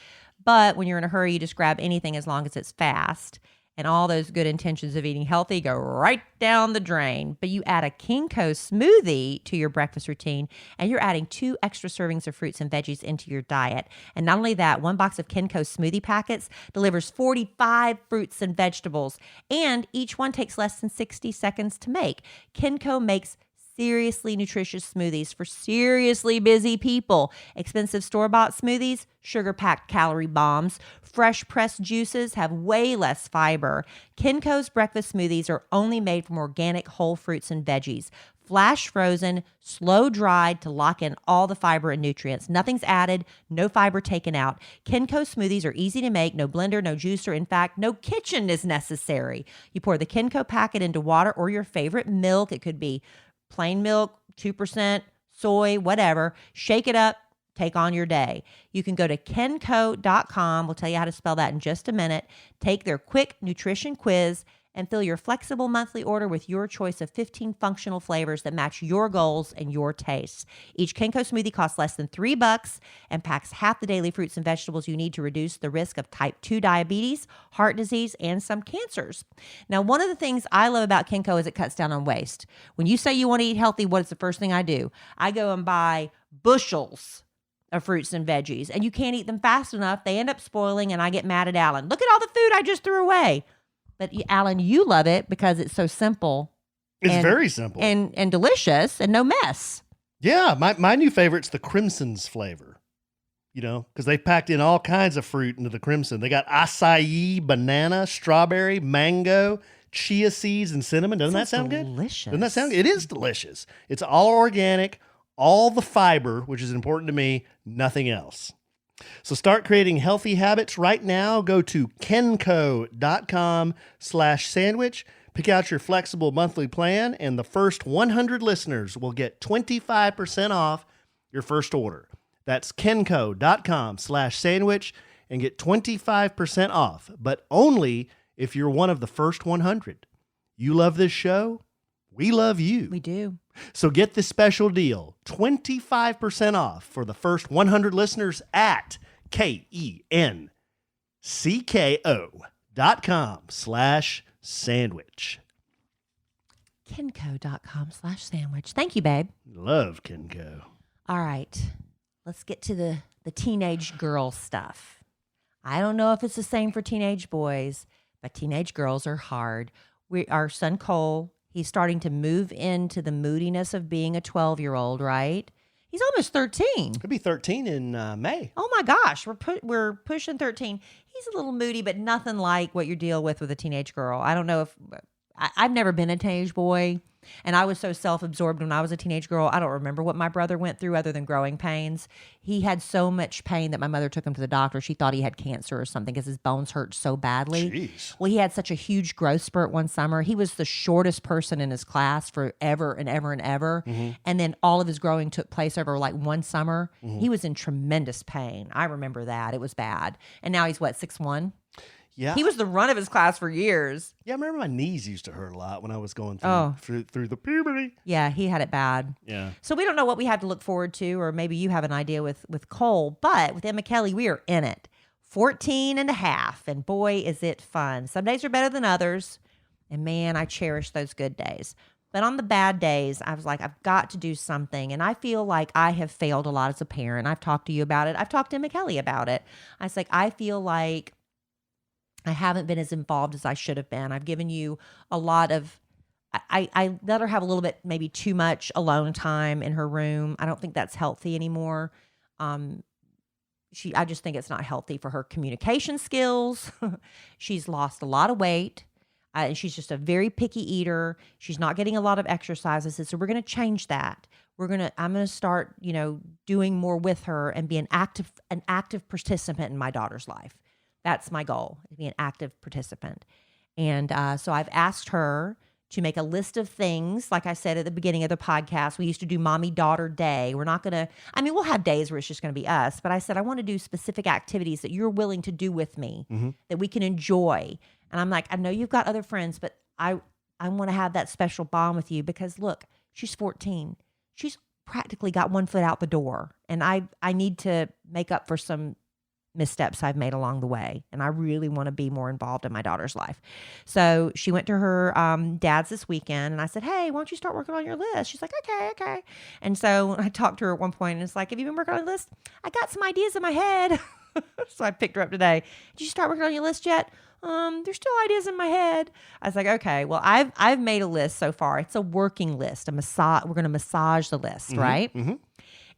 But when you're in a hurry, you just grab anything as long as it's fast. and all those good intentions of eating healthy go right down the drain. But you add a Kenko smoothie to your breakfast routine, and you're adding 2 extra servings of fruits and veggies into your diet. And not only that, 1 box of Kenko smoothie packets delivers 45 fruits and vegetables, and each one takes less than 60 seconds to make. Kenko makes seriously nutritious smoothies for seriously busy people. Expensive store-bought smoothies, sugar-packed calorie bombs. Fresh pressed juices have way less fiber. Kenko's breakfast smoothies are only made from organic whole fruits and veggies. Flash frozen, slow dried to lock in all the fiber and nutrients. Nothing's added, no fiber taken out. Kenko smoothies are easy to make, no blender, no juicer. In fact, no kitchen is necessary. You pour the Kenko packet into water or your favorite milk. It could be plain milk, 2%, soy, whatever. Shake it up, take on your day. You can go to kenko.com. We'll tell you how to spell that in just a minute. Take their quick nutrition quiz and fill your flexible monthly order with your choice of 15 functional flavors that match your goals and your tastes. Each Kenko smoothie costs less than $3 and packs half the daily fruits and vegetables you need to reduce the risk of type 2 diabetes, heart disease, and some cancers. Now, one of the things I love about Kenko is it cuts down on waste. When you say you want to eat healthy, what is the first thing I do? I go and buy bushels of fruits and veggies, and you can't eat them fast enough. They end up spoiling, and I get mad at Alan. Look at all the food I just threw away. But Alan, you love it because it's so simple. It's very simple. And delicious and no mess. Yeah, my new favorite's the Crimson's flavor. You know, because they packed in all kinds of fruit into the Crimson. They got acai, banana, strawberry, mango, chia seeds, and cinnamon. Doesn't that sound good? Delicious. Doesn't that sound good? It is delicious. It's all organic, all the fiber, which is important to me, nothing else. So start creating healthy habits right now. Go to kenko.com/sandwich. Pick out your flexible monthly plan, and the first 100 listeners will get 25% off your first order. That's kenko.com/sandwich and get 25% off, but only if you're one of the first 100. You love this show? We love you. We do. So get this special deal, 25% off for the first 100 listeners at kenko.com/sandwich. Kenko.com/sandwich. Thank you, babe. Love Kenko. All right. Let's get to the teenage girl stuff. I don't know if it's the same for teenage boys, but teenage girls are hard. Our son Cole, he's starting to move into the moodiness of being a 12-year-old, right? He's almost 13. Could be 13 in May. Oh my gosh, we're pushing 13. He's a little moody, but nothing like what you deal with a teenage girl. I don't know if I've never been a teenage boy, and I was so self-absorbed when I was a teenage girl. I don't remember what my brother went through other than growing pains. He had so much pain that my mother took him to the doctor. She thought he had cancer or something because his bones hurt so badly. Jeez. Well, he had such a huge growth spurt one summer. He was the shortest person in his class forever and ever and ever. Mm-hmm. And then all of his growing took place over like one summer. Mm-hmm. He was in tremendous pain. I remember that. It was bad. And now he's what, 6'1"? Yeah. He was the run of his class for years. Yeah, I remember my knees used to hurt a lot when I was going through the puberty. Yeah, he had it bad. Yeah. So we don't know what we have to look forward to, or maybe you have an idea with Cole, but with Emma Kellie, we are in it. 14 and a half, and boy, is it fun. Some days are better than others, and man, I cherish those good days. But on the bad days, I was like, I've got to do something. And I feel like I have failed a lot as a parent. I've talked to you about it. I've talked to Emma Kellie about it. I was like, I feel like I haven't been as involved as I should have been. I've given you a lot of, I let her have a little bit, maybe too much alone time in her room. I don't think that's healthy anymore. I just think it's not healthy for her communication skills. She's lost a lot of weight. And she's just a very picky eater. She's not getting a lot of exercises. So we're going to change that. I'm going to start, doing more with her and be an active participant in my daughter's life. That's my goal, to be an active participant. And so I've asked her to make a list of things. Like I said at the beginning of the podcast, we used to do mommy-daughter day. We're not going to, we'll have days where it's just going to be us. But I said, I want to do specific activities that you're willing to do with me, mm-hmm. that we can enjoy. And I'm like, I know you've got other friends, but I want to have that special bond with you because, look, she's 14. She's practically got one foot out the door. And I need to make up for some missteps I've made along the way. And I really want to be more involved in my daughter's life. So she went to her dad's this weekend and I said, hey, why don't you start working on your list? She's like, okay. And so I talked to her at one point and it's like, have you been working on your list? I got some ideas in my head. So I picked her up today. Did you start working on your list yet? There's still ideas in my head. I was like, okay, well, I've made a list so far. It's a working list, we're going to massage the list, right? Mm-hmm.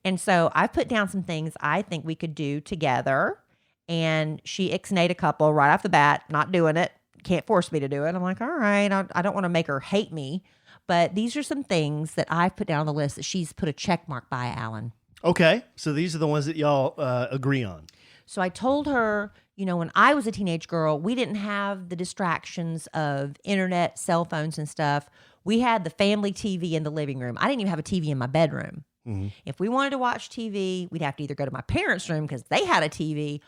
And so I put down some things I think we could do together. And she ixnayed a couple right off the bat, not doing it. Can't force me to do it. I'm like, all right, I don't want to make her hate me. But these are some things that I've put down on the list that she's put a check mark by, Alan. Okay. So these are the ones that y'all agree on. So I told her, when I was a teenage girl, we didn't have the distractions of internet, cell phones and stuff. We had the family TV in the living room. I didn't even have a TV in my bedroom. Mm-hmm. If we wanted to watch TV, we'd have to either go to my parents' room because they had a TV.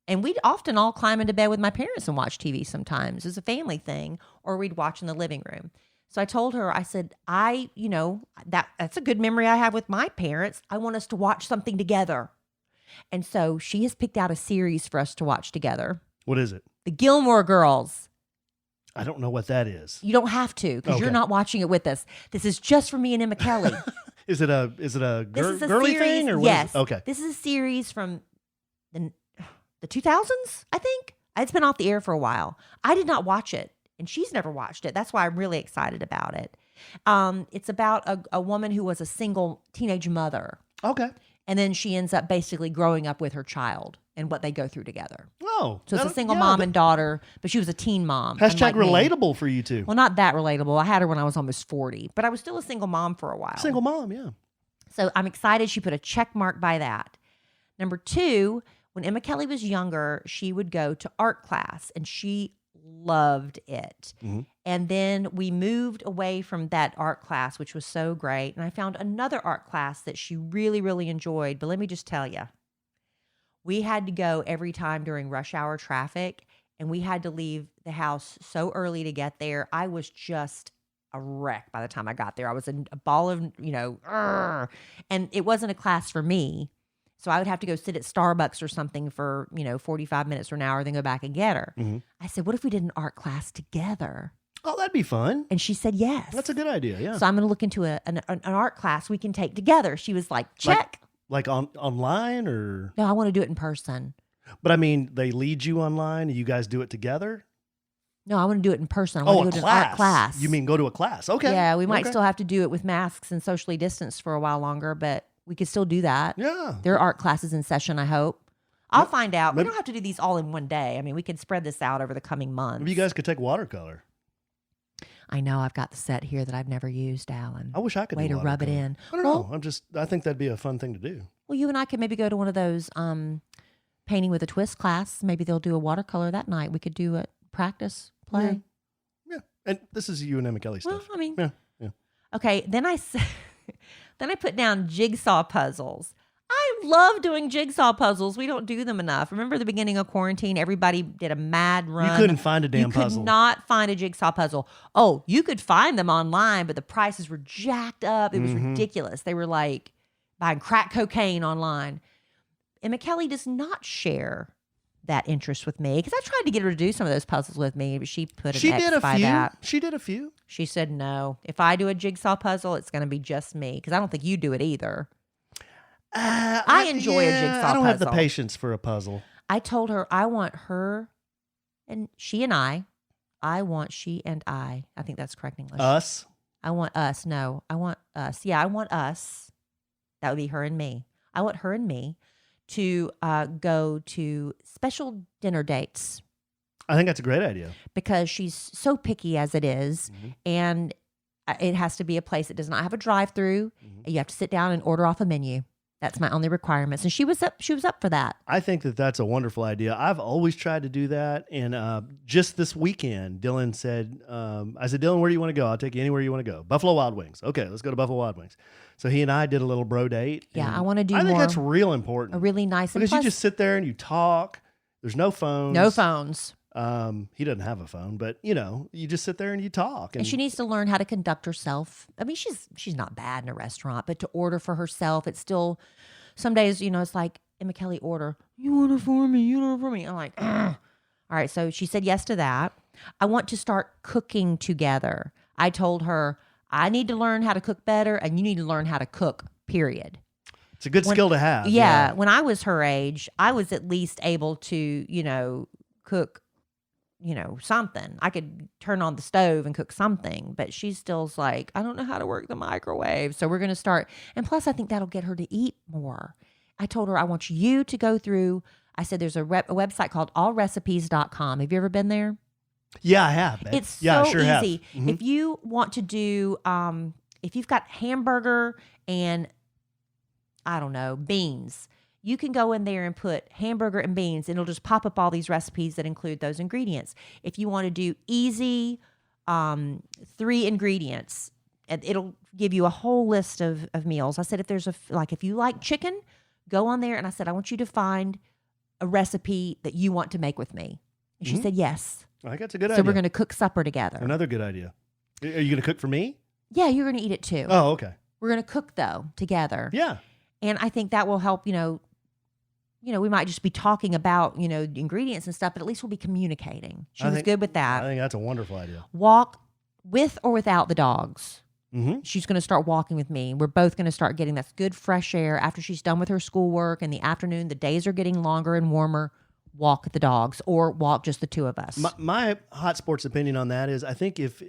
And we'd often all climb into bed with my parents and watch TV sometimes as a family thing, or we'd watch in the living room. So I told her, I said, that's a good memory I have with my parents. I want us to watch something together. And so she has picked out a series for us to watch together. What is it? The Gilmore Girls. I don't know what that is. You don't have to because you're not watching it with us. This is just for me and Emma Kellie. Is it a girly thing or what? Yes. Okay. This is a series from the 2000s, I think. It's been off the air for a while. I did not watch it, and she's never watched it. That's why I'm really excited about it. It's about a woman who was a single teenage mother. Okay. And then she ends up basically growing up with her child and what they go through together. Oh. So it's a single mom and daughter, but she was a teen mom. Hashtag relatable for you two. Well, not that relatable. I had her when I was almost 40, but I was still a single mom for a while. Single mom, yeah. So I'm excited she put a check mark by that. Number 2, when Emma Kellie was younger, she would go to art class and she loved it. Mm-hmm. And then we moved away from that art class, which was so great. And I found another art class that she really, really enjoyed. But let me just tell you, we had to go every time during rush hour traffic and we had to leave the house so early to get there. I was just a wreck by the time I got there. I was a ball of, and it wasn't a class for me. So I would have to go sit at Starbucks or something for, 45 minutes or an hour, then go back and get her. Mm-hmm. I said, what if we did an art class together? Oh, that'd be fun. And she said, yes. That's a good idea, yeah. So I'm going to look into an art class we can take together. She was like, check. Like online or? No, I want to do it in person. But I mean, they lead you online and you guys do it together? No, I want to do it in person. I to want to go to an art class. You mean go to a class? Okay. Yeah, we might still have to do it with masks and socially distanced for a while longer, but we could still do that. Yeah. There are art classes in session, I hope. I'll find out. We don't have to do these all in one day. I mean, we could spread this out over the coming months. Maybe you guys could take watercolor. I know. I've got the set here that I've never used, Alan. I wish I could Way do to rub it in. I don't know. I think that'd be a fun thing to do. Well, you and I could maybe go to one of those painting with a twist class. Maybe they'll do a watercolor that night. We could do a practice play. Yeah. And this is you and Emma Kellie stuff. Well, I mean. Yeah. Okay. Then I put down jigsaw puzzles. I love doing jigsaw puzzles. We don't do them enough. Remember the beginning of quarantine? Everybody did a mad run. You couldn't find a damn puzzle. You could not find a jigsaw puzzle. Oh, you could find them online, but the prices were jacked up. It was ridiculous. They were like buying crack cocaine online. Emma Kellie does not share that interest with me because I tried to get her to do some of those puzzles with me, but she put an X by that. She did a few. She said, no, if I do a jigsaw puzzle, it's going to be just me because I don't think you do it either. I enjoy a jigsaw puzzle. I don't have the patience for a puzzle. I told her I want her and she and I want she and I think that's correct English. Us? I want us. No, I want us. Yeah, I want us. That would be her and me. I want her and me to go to special dinner dates. I think that's a great idea. Because she's so picky as it is, and it has to be a place that does not have a drive-through. You have to sit down and order off a menu. That's my only requirements. And she was up for that. I think that that's a wonderful idea. I've always tried to do that. And just this weekend, Dylan said, I said, Dylan, where do you want to go? I'll take you anywhere you want to go. Buffalo Wild Wings. Okay, let's go to Buffalo Wild Wings. So he and I did a little bro date. Yeah, I want to do I think that's real important. A really nice. Because you just sit there and you talk. There's no phones. No phones. He doesn't have a phone, but you just sit there and you talk. And she needs to learn how to conduct herself. I mean, she's not bad in a restaurant, but to order for herself, it's still some days, it's like, Emma Kellie order? You order for me. You order for me. I'm like, ugh. All right. So she said yes to that. I want to start cooking together. I told her, I need to learn how to cook better, and you need to learn how to cook, period. It's a good skill to have. Yeah. When I was her age, I was at least able to, cook, something. I could turn on the stove and cook something, but she still's like, I don't know how to work the microwave. So we're going to start. And plus, I think that'll get her to eat more. I told her, I want you to go through. I said, there's a website called allrecipes.com. Have you ever been there? Yeah, I have. It's so easy. Mm-hmm. If you want to do, if you've got hamburger and I don't know, beans, you can go in there and put hamburger and beans, and it'll just pop up all these recipes that include those ingredients. If you want to do easy, 3 ingredients, it'll give you a whole list of meals. I said, if you like chicken, go on there. And I said, I want you to find a recipe that you want to make with me. And she said, yes. I think that's a good idea. So we're going to cook supper together. Another good idea. Are you going to cook for me? Yeah, you're going to eat it too. Oh, okay. We're going to cook though together. Yeah. And I think that will help, we might just be talking about, ingredients and stuff, but at least we'll be communicating. She was good with that. I think that's a wonderful idea. Walk with or without the dogs. Mm-hmm. She's going to start walking with me. We're both going to start getting that good fresh air after she's done with her schoolwork in the afternoon. The days are getting longer and warmer. Walk the dogs or walk just the two of us. My hot sports opinion on that is I think if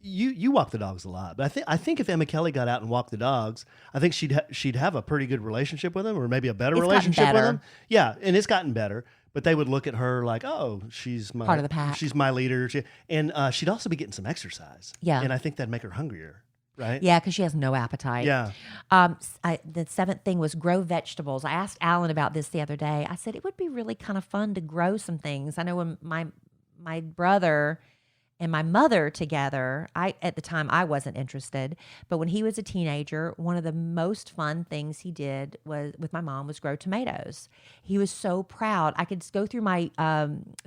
you walk the dogs a lot, but I think if Emma Kellie got out and walked the dogs, I think she'd have a pretty good relationship with them, or maybe a better relationship with them. Yeah, and it's gotten better. But they would look at her like, oh, she's my part of the pack. She's my leader, and she'd also be getting some exercise. Yeah, and I think that'd make her hungrier. Right? Yeah, because she has no appetite. Yeah. The 7th thing was grow vegetables. I asked Alan about this the other day. I said, it would be really kind of fun to grow some things. I know when my brother and my mother together, at the time I wasn't interested, but when he was a teenager, one of the most fun things he did with my mom was grow tomatoes. He was so proud. I could go through my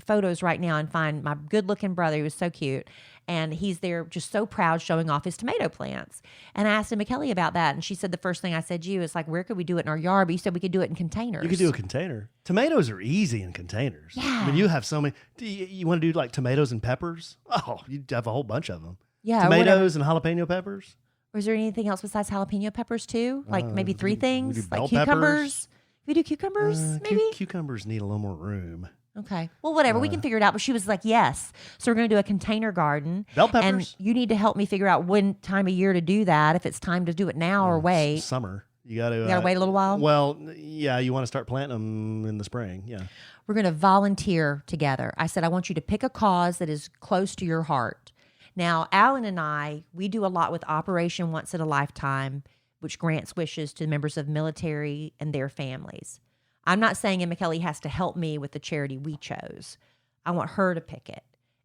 photos right now and find my good-looking brother. He was so cute. And he's there just so proud showing off his tomato plants. And I asked Emma Kellie about that. And she said the first thing I said to you is like, where could we do it in our yard? But you said we could do it in containers. You could do a container. Tomatoes are easy in containers. Yeah. I mean, you have so many. You want to do like tomatoes and peppers? Oh, you'd have a whole bunch of them. Yeah. Tomatoes and jalapeno peppers? Or is there anything else besides jalapeno peppers too? Like maybe 3 things? We do Like bell cucumbers? peppers. We do cucumbers maybe? Cucumbers need a little more room. Okay. Well, whatever. We can figure it out. But she was like, yes. So we're going to do a container garden. Bell peppers? And you need to help me figure out when time of year to do that, if it's time to do it now or wait. Summer. You got to wait a little while? Well, yeah, you want to start planting them in the spring. Yeah. We're going to volunteer together. I said, I want you to pick a cause that is close to your heart. Now, Alan and I, we do a lot with Operation Once in a Lifetime, which grants wishes to members of military and their families. I'm not saying Emma Kellie has to help me with the charity we chose. I want her to pick it.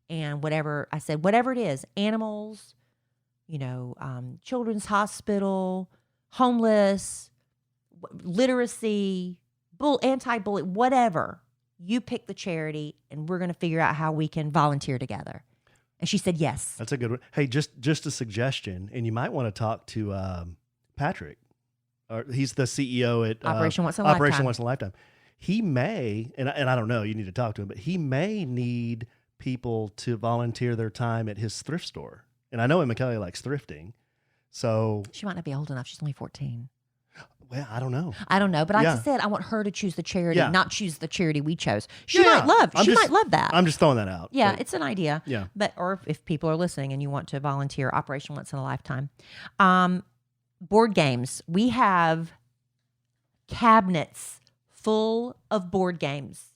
And whatever it is, animals, children's hospital, homeless, literacy, anti-bully, whatever. You pick the charity and we're going to figure out how we can volunteer together. And she said yes. That's a good one. Hey, just a suggestion, and you might want to talk to Patrick. He's the CEO at Operation Once in a Lifetime. He may, and I don't know, you need to talk to him, but he may need people to volunteer their time at his thrift store. And I know Emma Kellie likes thrifting. So she might not be old enough. She's only 14. Well, I don't know. But like I said, I want her to choose the charity, not choose the charity we chose. She might love that. I'm just throwing that out. Yeah, it's an idea. Yeah. Or if people are listening and you want to volunteer, Operation Once in a Lifetime. Board games. We have cabinets full of board games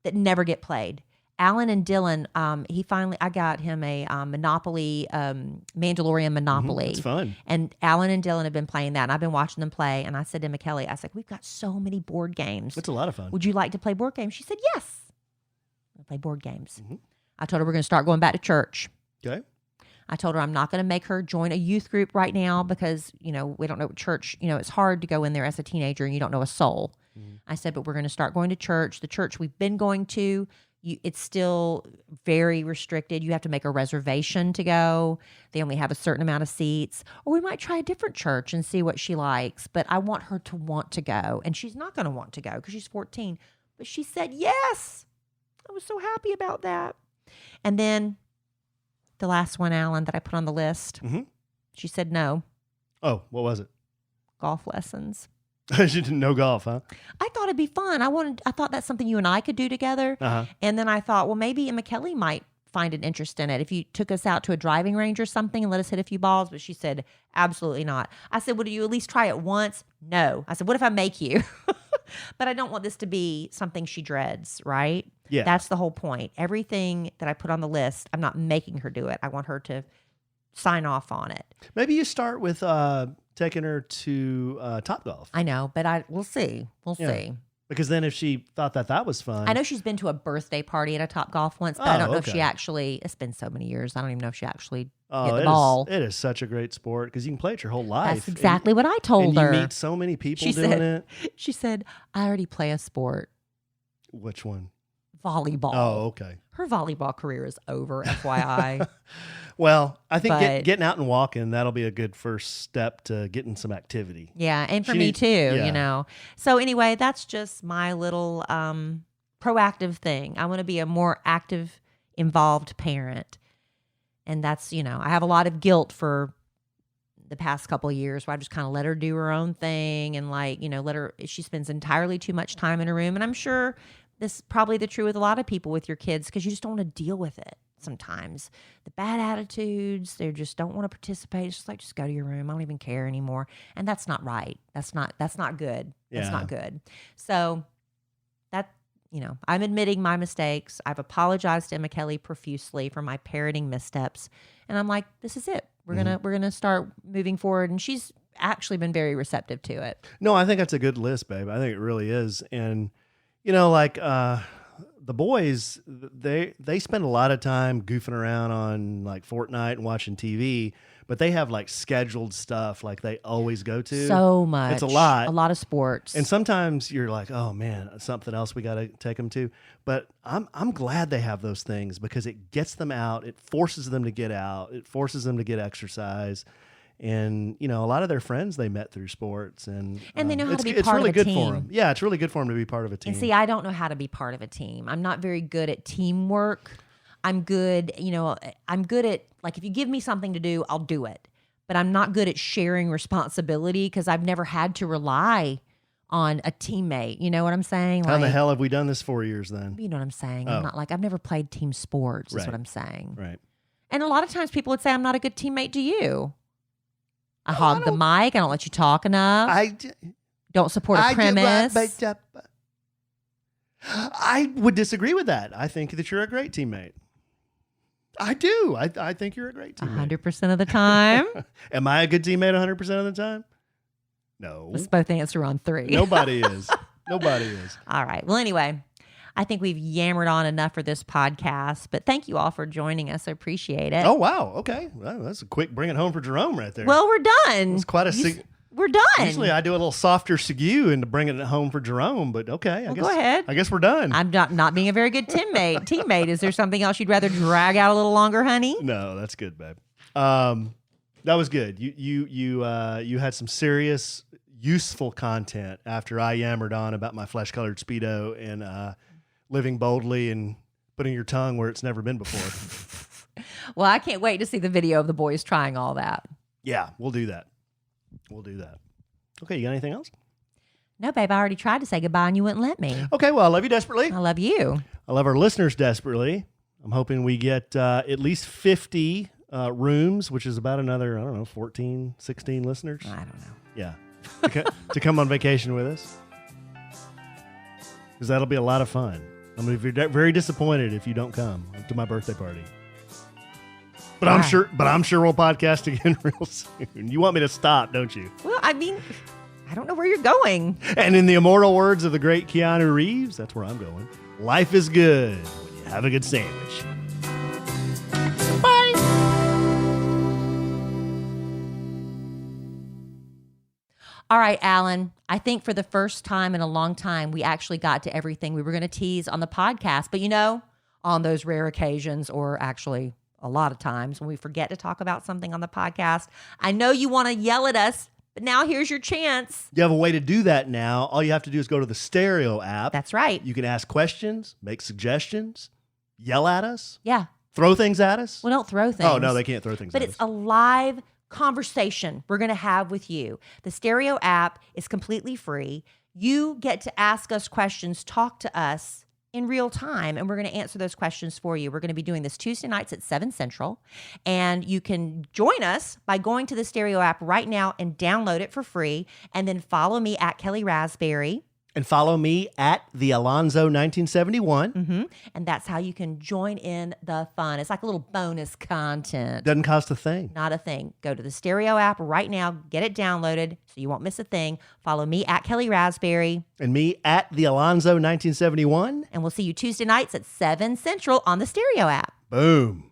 that never get played. Alan and Dylan, I got him a Monopoly, Mandalorian Monopoly. It's fun. And Alan and Dylan have been playing that, and I've been watching them play. And I said to Emma Kellie, I was like, we've got so many board games. It's a lot of fun. Would you like to play board games? She said, yes. We'll play board games. Mm-hmm. I told her we're going to start going back to church. Okay. I told her I'm not going to make her join a youth group right now because, we don't know what church, it's hard to go in there as a teenager and you don't know a soul. Mm-hmm. I said, but we're going to start going to church. The church we've been going to it's still very restricted. You have to make a reservation to go. They only have a certain amount of seats. Or we might try a different church and see what she likes. But I want her to want to go. And she's not going to want to go because she's 14. But she said yes. I was so happy about that. And then the last one, Alan, that I put on the list, she said no. Oh, what was it? Golf lessons. She didn't know golf, huh? I thought it'd be fun. I thought that's something you and I could do together. And then I thought, well, maybe Emma Kellie might find an interest in it if you took us out to a driving range or something and let us hit a few balls. But she said, absolutely not. I said, would you at least try it once? No. I said, what if I make you? But I don't want this to be something she dreads, right? Yeah. That's the whole point. Everything that I put on the list, I'm not making her do it. I want her to sign off on it. Maybe you start with taking her to Topgolf. I know, but we'll see. We'll see. Because then if she thought that was fun. I know she's been to a birthday party at a Topgolf once, but I don't know if okay. she actually, it's been so many years, I don't even know if she actually hit the it ball. It is such a great sport because you can play it your whole life. That's exactly what I told her. And you meet so many people doing it. She said, I already play a sport. Which one? Volleyball. Oh, okay. Her volleyball career is over, FYI. Well, I think getting out and walking, that'll be a good first step to getting some activity. Yeah, and for me too, you know. So anyway, that's just my little proactive thing. I want to be a more active, involved parent. And that's, I have a lot of guilt for the past couple of years where I just kind of let her do her own thing and she spends entirely too much time in her room. And I'm sure this is probably the true with a lot of people with your kids because you just don't want to deal with it sometimes. The bad attitudes, they just don't want to participate. It's just like, just go to your room. I don't even care anymore. And that's not right. That's not good. That's not good. So I'm admitting my mistakes. I've apologized to Emma Kellie profusely for my parenting missteps. And I'm like, this is it. We're gonna start moving forward. And she's actually been very receptive to it. No, I think that's a good list, babe. I think it really is. And the boys, they spend a lot of time goofing around on like Fortnite and watching TV, but they have like scheduled stuff like they always go to. So much. It's a lot of sports. And sometimes you're like, oh man, something else we got to take them to. But I'm glad they have those things because it gets them out. It forces them to get out. It forces them to get exercise. And, a lot of their friends they met through sports. And they know how to be it's part really of a good team. for them. Yeah, it's really good for them to be part of a team. And see, I don't know how to be part of a team. I'm not very good at teamwork. I'm good at, like, if you give me something to do, I'll do it. But I'm not good at sharing responsibility because I've never had to rely on a teammate. You know what I'm saying? How the hell have we done this 4 years then? You know what I'm saying? Oh. I'm not I've never played team sports, is Right. what I'm saying. Right. And a lot of times people would say I'm not a good teammate to you. I hog the mic. I don't let you talk enough. Don't support a premise. I would disagree with that. I think that you're a great teammate. I do. I think you're a great teammate. 100% of the time. Am I a good teammate 100% of the time? No. Let's both answer on 3. Nobody is. Nobody is. All right. Well, anyway, I think we've yammered on enough for this podcast, but thank you all for joining us. I appreciate it. Oh, wow. Okay. Well, that's a quick bring it home for Jerome right there. Well, we're done. It's quite a we're done. Usually I do a little softer segue into bringing it home for Jerome, but okay. Go ahead. I guess we're done. I'm not being a very good teammate. Is there something else you'd rather drag out a little longer, honey? No, that's good, babe. That was good. You had some serious, useful content after I yammered on about my flesh-colored Speedo and living boldly and putting your tongue where it's never been before. Well, I can't wait to see the video of the boys trying all that. Yeah, we'll do that. Okay, you got anything else? No, babe, I already tried to say goodbye and you wouldn't let me. Okay, well, I love you desperately. I love you. I love our listeners desperately. I'm hoping we get at least 50 rooms, which is about another, 14, 16 listeners. I don't know. Yeah, to come on vacation with us. Because that'll be a lot of fun. I'm going to be very disappointed if you don't come to my birthday party. But I'm sure we'll podcast again real soon. You want me to stop, don't you? Well, I mean, I don't know where you're going. And in the immortal words of the great Keanu Reeves, that's where I'm going. Life is good when you have a good sandwich. Bye. All right, Alan, I think for the first time in a long time, we actually got to everything we were going to tease on the podcast. But on those rare occasions, or actually a lot of times when we forget to talk about something on the podcast. I know you want to yell at us, but now here's your chance. You have a way to do that now. All you have to do is go to the Stereo app. That's right. You can ask questions, make suggestions, yell at us. Yeah. Throw things at us. Well, don't throw things. Oh, no, they can't throw things But at it's us. a live conversation we're going to have with you. The Stereo app is completely free. You get to ask us questions, talk to us in real time, and we're going to answer those questions for you. We're going to be doing this Tuesday nights at 7 Central, and you can join us by going to the Stereo app right now and download it for free, and then follow me at Kellie Raspberry. And follow me at the Alonzo 1971. Mm-hmm. And that's how you can join in the fun. It's like a little bonus content. Doesn't cost a thing. Not a thing. Go to the Stereo app right now. Get it downloaded so you won't miss a thing. Follow me at Kellie Raspberry. And me at the Alonzo 1971. And we'll see you Tuesday nights at 7 Central on the Stereo app. Boom.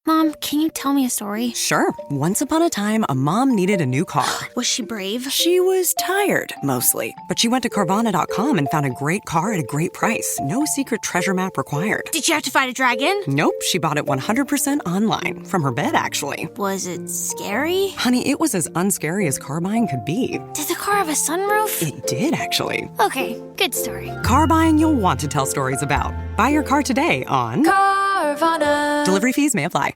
Mom, can you tell me a story? Sure. Once upon a time, a mom needed a new car. Was she brave? She was tired, mostly. But she went to Carvana.com and found a great car at a great price. No secret treasure map required. Did you have to fight a dragon? Nope, she bought it 100% online. From her bed, actually. Was it scary? Honey, it was as unscary as car buying could be. Did the car have a sunroof? It did, actually. Okay, good story. Car buying you'll want to tell stories about. Buy your car today on Carvana. Delivery fees may apply.